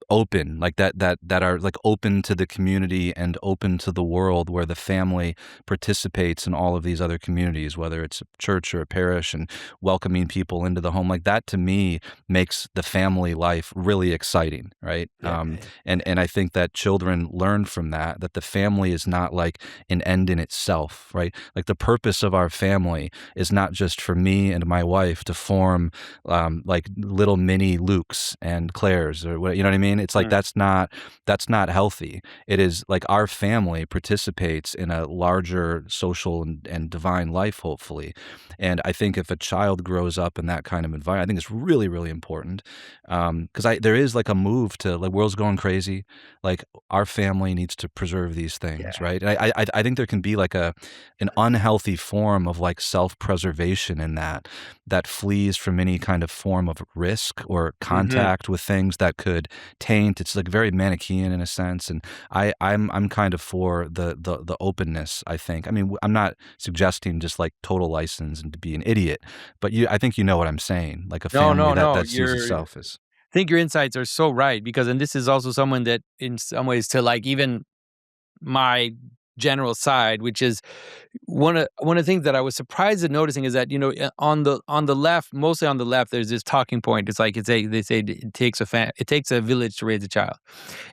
open, like that are like open to the community and open to the world, where the family participates in all of these other communities, whether it's a church or a parish, and welcoming people into the home. Like that to me makes the family life really exciting, right? Yeah. And I think that children learn from that the family is not like an end in itself, right? Like the purpose of our family is not just for me and my wife to form like little mini Lukes and Claires, or what, you know what I mean? It's like that's not healthy. It is like our family participates in a larger social and divine life, hopefully. And I think if a child grows up in that kind of environment, I think it's really, really important. Because there is like a move to, like, world's going crazy. Like our family needs to preserve these things, Yeah. right? And I think there can be like an unhealthy form of like self-preservation in that flees from any kind of form of risk or contact with things that could taint. It's like very Manichaean in a sense, and I'm kind of for the openness. I think. I mean, I'm not suggesting just like total license and to be an idiot, but I think you know what I'm saying. Like a No, family no, no. that sees itself as. I think your insights are so right, and this is also someone that, in some ways, to like even my general side, which is one of the things that I was surprised at noticing, is that on the left, mostly on the left, there's this talking point. It's like they say it takes a village to raise a child,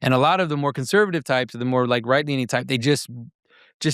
and a lot of the more conservative types, or the more like right leaning type, they just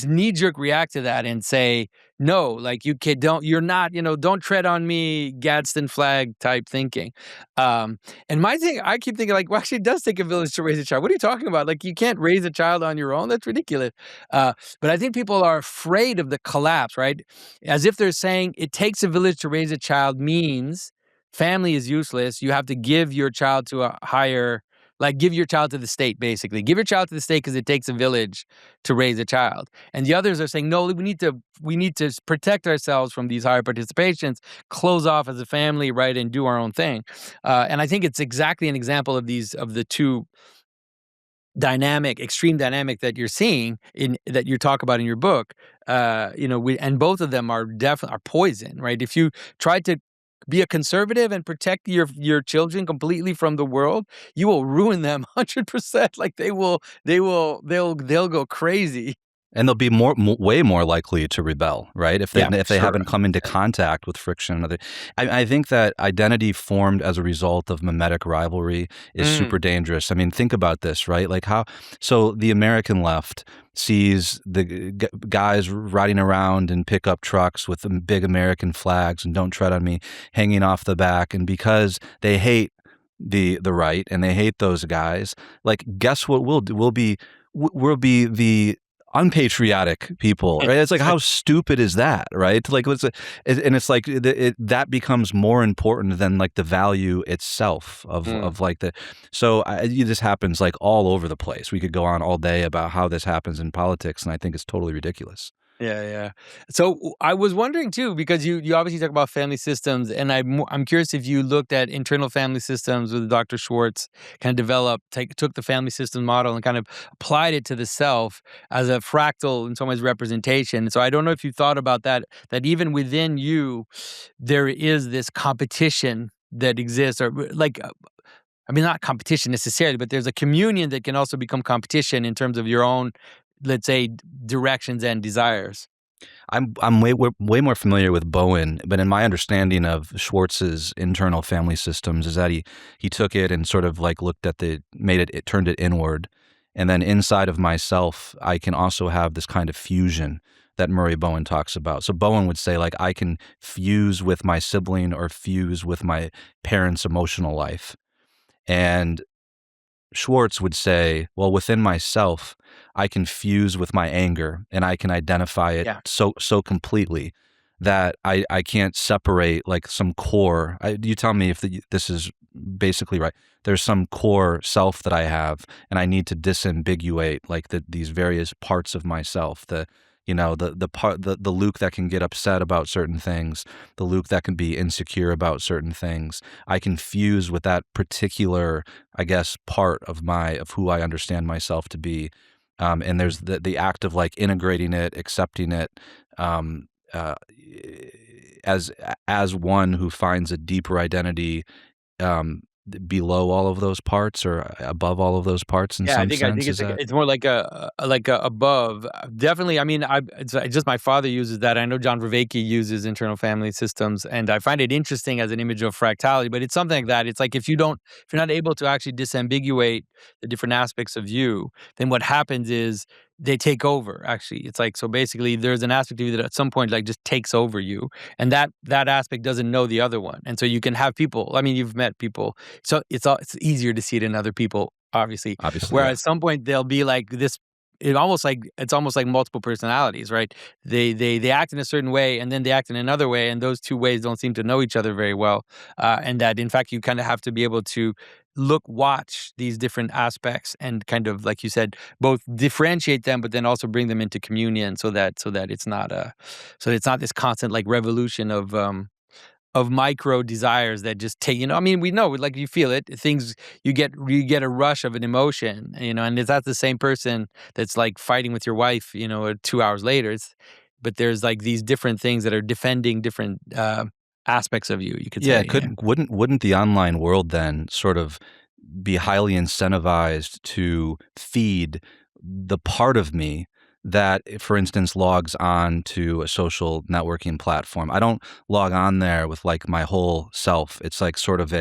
knee jerk react to that and say, no, like don't tread on me, Gadsden flag type thinking. And my thing, I keep thinking like, well, actually it does take a village to raise a child. What are you talking about? Like you can't raise a child on your own. That's ridiculous. But I think people are afraid of the collapse, right? As if they're saying it takes a village to raise a child means family is useless. You have to give your child to a higher, like give your child to the state, basically. Give your child to the state because it takes a village to raise a child. And the others are saying, no, we need to protect ourselves from these higher participations, close off as a family, right, and do our own thing. And I think it's exactly an example of the two extreme dynamic that you're seeing that you talk about in your book. And both of them are definitely poison, right? If you try to be a conservative and protect your children completely from the world, you will ruin them 100%. Like they'll go crazy. And they'll be way more likely to rebel, right? If they Sure. haven't come into contact with friction. I think that identity formed as a result of mimetic rivalry is super dangerous. I mean, think about this, right? Like so the American left sees the guys riding around in pickup trucks with big American flags and "Don't tread on me" hanging off the back, and because they hate the right and they hate those guys, like guess what we'll do? We'll be the unpatriotic people, right? It's like, how stupid is that, right? Like, and it's like that becomes more important than like the value itself of like the. So this happens like all over the place. We could go on all day about how this happens in politics, and I think it's totally ridiculous. Yeah, yeah. So I was wondering too, because you obviously talk about family systems, and I'm curious if you looked at internal family systems with Dr. Schwartz, kind of took the family system model and kind of applied it to the self as a fractal, in some ways, representation. So I don't know if you thought about that. That even within you, there is this competition that exists, or like. I mean, not competition necessarily, but there's a communion that can also become competition in terms of your own, let's say, directions and desires. I'm way more familiar with Bowen, but in my understanding of Schwartz's internal family systems is that he took it and sort of like looked at it turned it inward, and then inside of myself, I can also have this kind of fusion that Murray Bowen talks about. So Bowen would say like I can fuse with my sibling or fuse with my parents' emotional life, and Schwartz would say, well, within myself, I can fuse with my anger and I can identify it Yeah. so completely that I can't separate like some core. You tell me if this is basically right. There's some core self that I have, and I need to disambiguate like these various parts of myself. The Luke that can get upset about certain things, the Luke that can be insecure about certain things. I can fuse with that particular, I guess, part of who I understand myself to be. And there's the act of like integrating it, accepting it, um, uh, as one who finds a deeper identity um, below all of those parts or above all of those parts in Yeah, some I think sense. Is it's that? it's more like a above. Definitely, I mean, it's just my father uses that. I know John Vervaeke uses internal family systems, and I find it interesting as an image of fractality. But it's something like that. It's like if you're not able to actually disambiguate the different aspects of you, then what happens is they take over. Actually, it's like so. Basically, there's an aspect of you that at some point like just takes over you, and that aspect doesn't know the other one. And so you can have people. I mean, you've met people, so it's easier to see it in other people, obviously. Obviously, Where yeah. at some point they'll be like this. It's almost like multiple personalities, right? They act in a certain way, and then they act in another way, and those two ways don't seem to know each other very well. And that in fact you kind of have to be able to watch these different aspects, and kind of like you said, both differentiate them, but then also bring them into communion, so that it's not this constant like revolution of micro desires that just take, I mean, we know, like you feel it, things, you get a rush of an emotion, and it's not the same person that's like fighting with your wife, 2 hours later. But there's like these different things that are defending different aspects of you, you could Yeah, say. Yeah. wouldn't the online world then sort of be highly incentivized to feed the part of me that, for instance, logs on to a social networking platform? I don't log on there with like my whole self. It's like sort of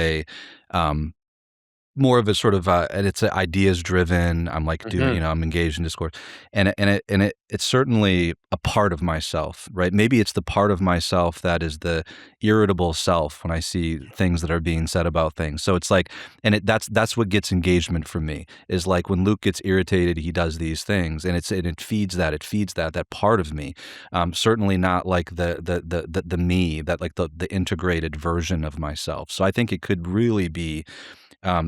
more of a sort of and it's ideas driven. I'm like doing, Hmm. I'm engaged in discourse, it's certainly a part of myself, right? Maybe it's the part of myself that is the irritable self when I see things that are being said about things. So it's like, that's what gets engagement from me, is like when Luke gets irritated, he does these things, and it feeds that part of me. Certainly not like the me, that like the integrated version of myself. So I think it could really be,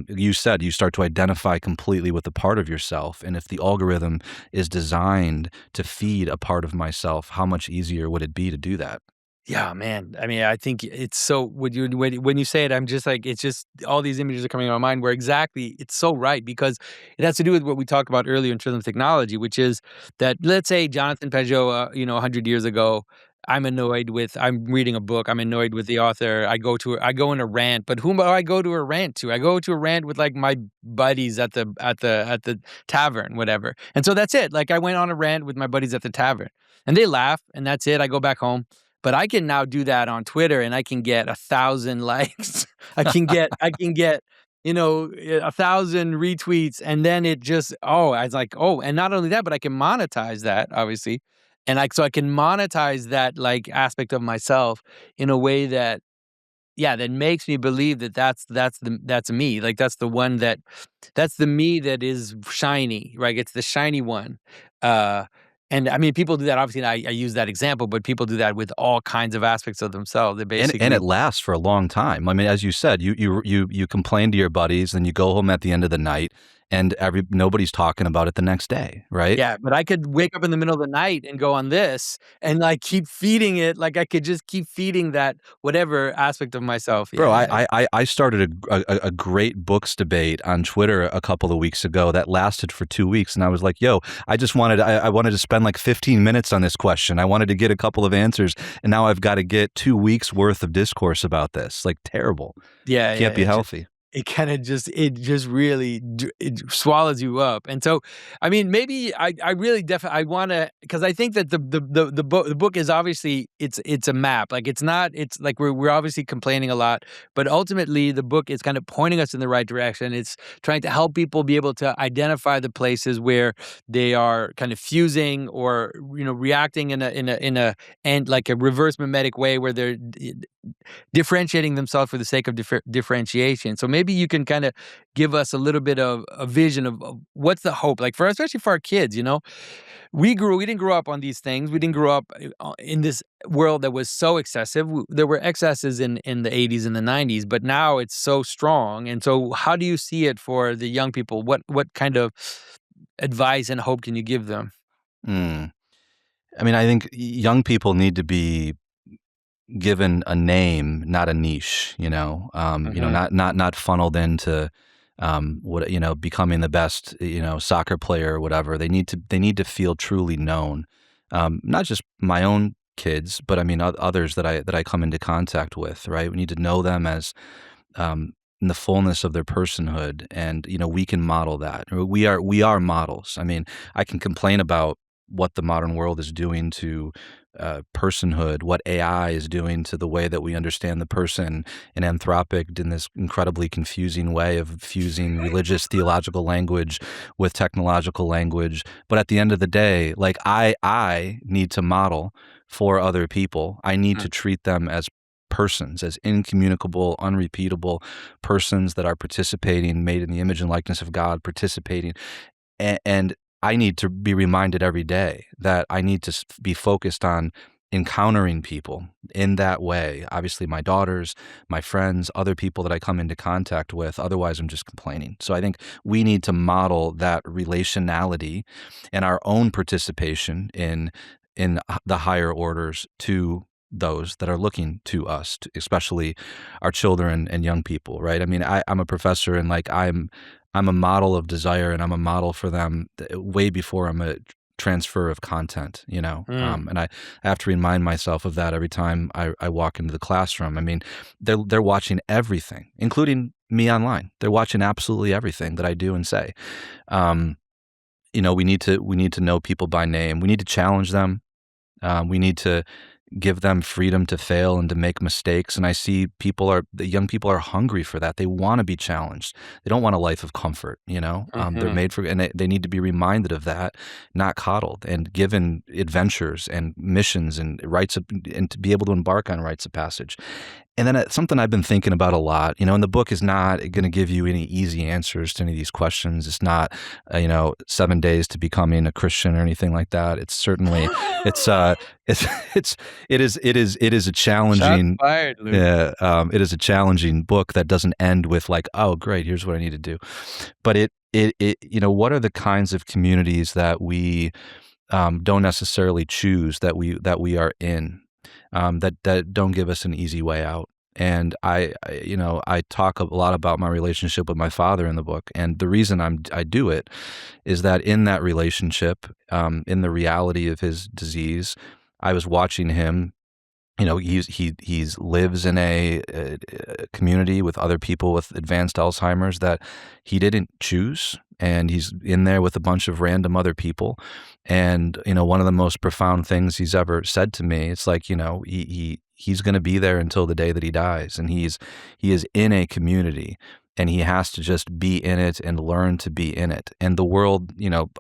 you said you start to identify completely with the part of yourself. And if the algorithm is designed to feed a part of myself, how much easier would it be to do that? Yeah, man. I mean, I think it's so, when you say it, I'm just like, it's just all these images are coming to my mind where exactly it's so right, because it has to do with what we talked about earlier in terms of technology, which is that, let's say Jonathan Peugeot, 100 years ago, I'm reading a book, I'm annoyed with the author, I go in a rant, but whom do I go to a rant to? I go to a rant with like my buddies at the tavern, whatever. And so that's it. Like I went on a rant with my buddies at the tavern, and they laugh, and that's it. I go back home. But I can now do that on Twitter, and I can get 1,000 likes. I can get 1,000 retweets, and then it just, I was like, and not only that, but I can monetize that, obviously. And so I can monetize that like aspect of myself in a way that, yeah, that makes me believe that that's me. Like that's the me that is shiny, right? It's the shiny one. And I mean, people do that. Obviously, I use that example, but people do that with all kinds of aspects of themselves. They And basically, it lasts for a long time. I mean, as you said, you complain to your buddies, and you go home at the end of the night, and nobody's talking about it the next day, right? yeah. But I could wake up in the middle of the night and go on this, and like keep feeding it. Like I could just keep feeding that whatever aspect of myself. Bro, Yeah, I started a great books debate on Twitter a couple of weeks ago that lasted for 2 weeks, and I was like, "Yo, I wanted to spend like 15 minutes on this question. I wanted to get a couple of answers, and now I've got to get 2 weeks worth of discourse about this. Like terrible. yeah, Can't be yeah. healthy." It kinda just it just really it swallows you up, and so, I mean, maybe I really definitely I wanna, because I think that the book is obviously it's a map, like, it's not it's like we're obviously complaining a lot, but ultimately, the book is kind of pointing us in the right direction. It's trying to help people be able to identify the places where they are kind of fusing or, reacting in a and like a reverse mimetic way where they're differentiating themselves for the sake of differentiation. So maybe you can kind of give us a little bit of a vision of what's the hope, like especially for our kids. We didn't grow up on these things. We didn't grow up in this world that was so excessive. There were excesses in the 80s and the 90s, but now it's so strong. And so, how do you see it for the young people? What kind of advice and hope can you give them? Mm. I mean, I think young people need to be given a name, not a niche. Hmm. Not funneled into becoming the best soccer player or whatever. They need to feel truly known. Not just my own kids, but I mean others that I come into contact with. Right, we need to know them as in the fullness of their personhood, and we can model that. We are models. I mean, I can complain about what the modern world is doing to personhood, what AI is doing to the way that we understand the person, and Anthropic in this incredibly confusing way of fusing religious theological language with technological language. But at the end of the day, like I need to model for other people. I need to treat them as persons, as incommunicable, unrepeatable persons that are participating, made in the image and likeness of God, participating. And I need to be reminded every day that I need to be focused on encountering people in that way. Obviously, my daughters, my friends, other people that I come into contact with. Otherwise, I'm just complaining. So I think we need to model that relationality and our own participation in the higher orders to those that are looking to us, especially our children and young people, right? I mean, I'm a professor, and like I'm a model of desire, and I'm a model for them way before I'm a transfer of content, Mm. and I have to remind myself of that every time I walk into the classroom. I mean, they're watching everything, including me online. They're watching absolutely everything that I do and say. Um, we need to know people by name. We need to challenge them. We need to give them freedom to fail and to make mistakes. And I see the young people are hungry for that. They want to be challenged. They don't want a life of comfort. They're Mhm. made for, and they need to be reminded of that, not coddled, and given adventures and missions and and to be able to embark on rites of passage. And then something I've been thinking about a lot, and the book is not going to give you any easy answers to any of these questions. It's not, 7 days to becoming a Christian or anything like that. It's certainly, it's, it's, it is a Shots challenging, fired, Luke. yeah, it is a challenging book that doesn't end with like, oh, great, here's what I need to do. But what are the kinds of communities that we don't necessarily choose, that we are in, that don't give us an easy way out. And I talk a lot about my relationship with my father in the book, and the reason I do it is that in that relationship, in the reality of his disease, I was watching him. He's lives in a community with other people with advanced Alzheimer's that he didn't choose, and he's in there with a bunch of random other people. And one of the most profound things he's ever said to me, it's like, he's going to be there until the day that he dies, and he is in a community, and he has to just be in it and learn to be in it. And the world,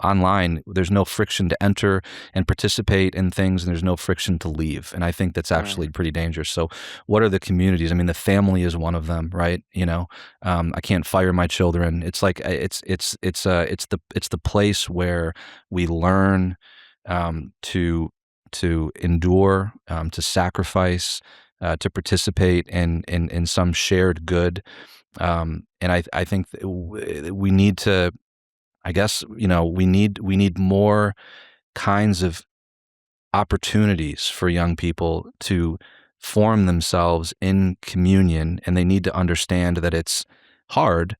online, there's no friction to enter and participate in things, and there's no friction to leave. And I think that's actually Mm. pretty dangerous. So what are the communities? I mean, the family is one of them, right? I can't fire my children. It's like it's the place where we learn, to endure, to sacrifice, to participate in some shared good. And I think we need to, I guess, we need more kinds of opportunities for young people to form themselves in communion, and they need to understand that it's hard,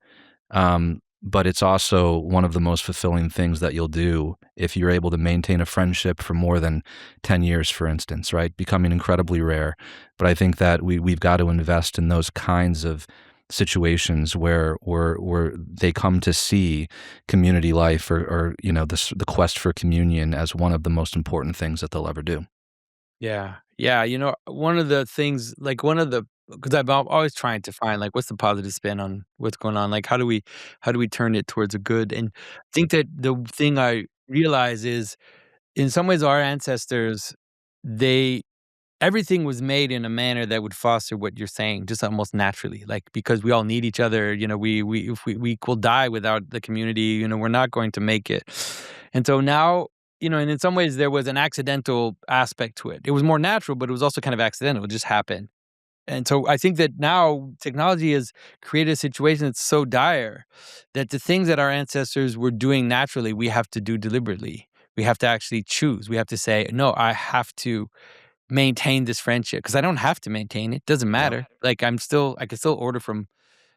but it's also one of the most fulfilling things that you'll do if you're able to maintain a friendship for more than 10 years, for instance, right? Becoming incredibly rare. But I think that we've got to invest in those kinds of situations where they come to see community life, or the quest for communion as one of the most important things that they'll ever do. Yeah. Yeah, one of the things, like, one of the because I'm always trying to find, like, what's the positive spin on what's going on? Like, how do we turn it towards a good? And I think that the thing I realize is, in some ways, our ancestors, they everything was made in a manner that would foster what you're saying, just almost naturally, like, because we all need each other. We if we will die without the community. We're not going to make it. And so now, and in some ways there was an accidental aspect to it. It was more natural, but it was also kind of accidental. It just happened. And so I think that now technology has created a situation that's so dire that the things that our ancestors were doing naturally, we have to do deliberately. We have to actually choose. We have to say, no, I have to maintain this friendship, because I don't have to maintain it. Doesn't Yeah. matter. Like, I can still order from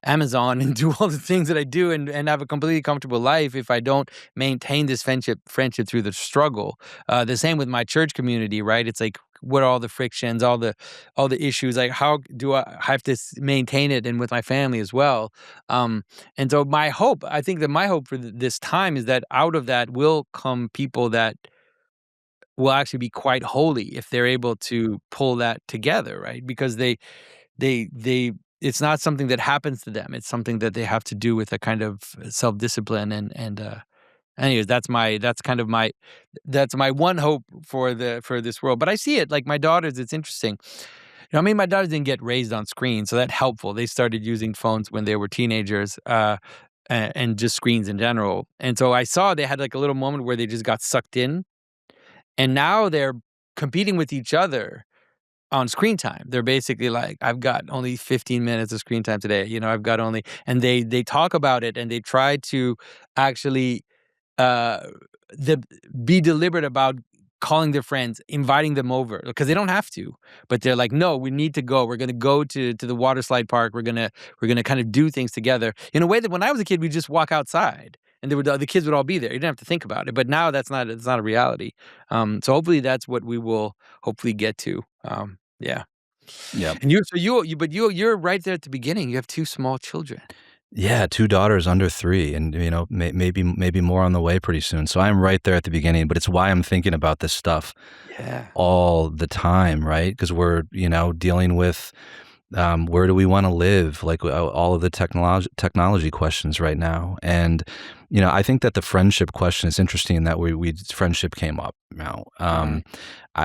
Amazon and do all the things that I do, and have a completely comfortable life if I don't maintain this friendship through the struggle. The same with my church community, right? It's like, what are all the frictions, all the issues? Like, how do I have to maintain it, and with my family as well? And so I think that my hope for this time is that out of that will come people that will actually be quite holy if they're able to pull that together, right? Because they it's not something that happens to them. It's something that they have to do with a kind of self-discipline. And anyways, that's my one hope for this world. But I see it, like, my daughters. It's interesting. My daughters didn't get raised on screens, so that's helpful. They started using phones when they were teenagers, and just screens in general. And so I saw they had, like, a little moment where they just got sucked in, and now they're competing with each other on screen time. They're basically like, "I've got only 15 minutes of screen time today, I've got only," and they talk about it, and they try to actually, uh, the be deliberate about calling their friends, inviting them over, because they don't have to, but they're like, "No, we need to go. We're gonna go to the water slide park. We're gonna kind of do things together in a way that when I was a kid, we'd just walk outside, and the kids would all be there. You didn't have to think about it. But now it's not a reality. So hopefully that's what we will hopefully get to. Yeah. Yeah. And you're right there at the beginning. You have two small children. Yeah, 2 daughters under 3, and, maybe more on the way pretty soon. So I'm right there at the beginning, but it's why I'm thinking about this stuff Yeah. all the time, right? Because we're, dealing with, where do we wanna live? Like, all of the technology questions right now. And, I think that the friendship question is interesting that we friendship came up now. Right.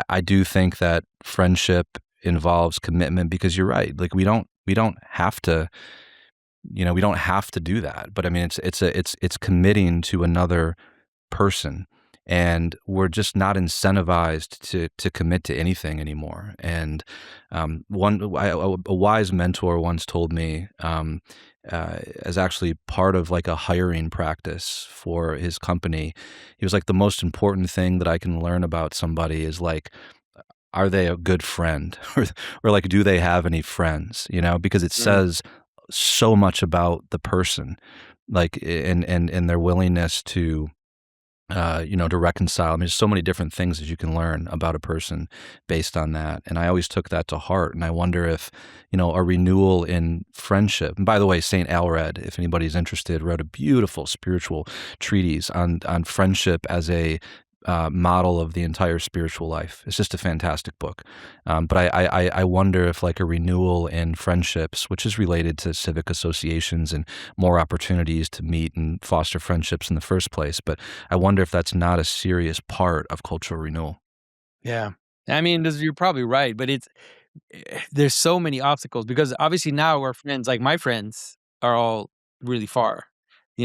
I do think that friendship involves commitment, because you're right. Like, we don't have to, we don't have to do that. But I mean, it's committing to another person, and we're just not incentivized to commit to anything anymore. And a wise mentor once told me, as actually part of like a hiring practice for his company, he was like, the most important thing that I can learn about somebody is, like, are they a good friend, or like, do they have any friends? Because it Mm. says so much about the person, like, and their willingness to reconcile. I mean, there's so many different things that you can learn about a person based on that. And I always took that to heart. And I wonder if, a renewal in friendship. And by the way, St. Alred, if anybody's interested, wrote a beautiful spiritual treatise on friendship as a model of the entire spiritual life. It's just a fantastic book. But I wonder if, like, a renewal in friendships, which is related to civic associations and more opportunities to meet and foster friendships in the first place. But I wonder if that's not a serious part of cultural renewal. Yeah. I mean, you're probably right, but there's so many obstacles, because obviously now our friends, like my friends, are all really far.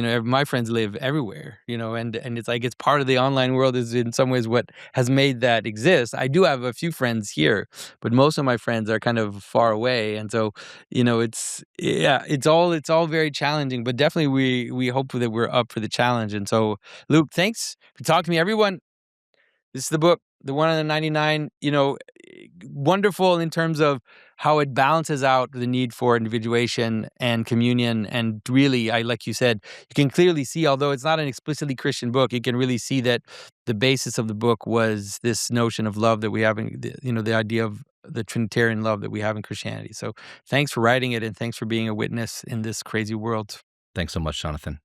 my friends live everywhere, and it's like it's part of the online world is in some ways what has made that exist. I do have a few friends here, but most of my friends are kind of far away, and so it's all very challenging. But definitely we hope that we're up for the challenge. And so, Luke, thanks for talking to me, everyone. This is the book, The 199, wonderful in terms of how it balances out the need for individuation and communion. And really, like you said, you can clearly see, although it's not an explicitly Christian book, you can really see that the basis of the book was this notion of love that we have in, the idea of the Trinitarian love that we have in Christianity. So thanks for writing it, and thanks for being a witness in this crazy world. Thanks so much, Jonathan.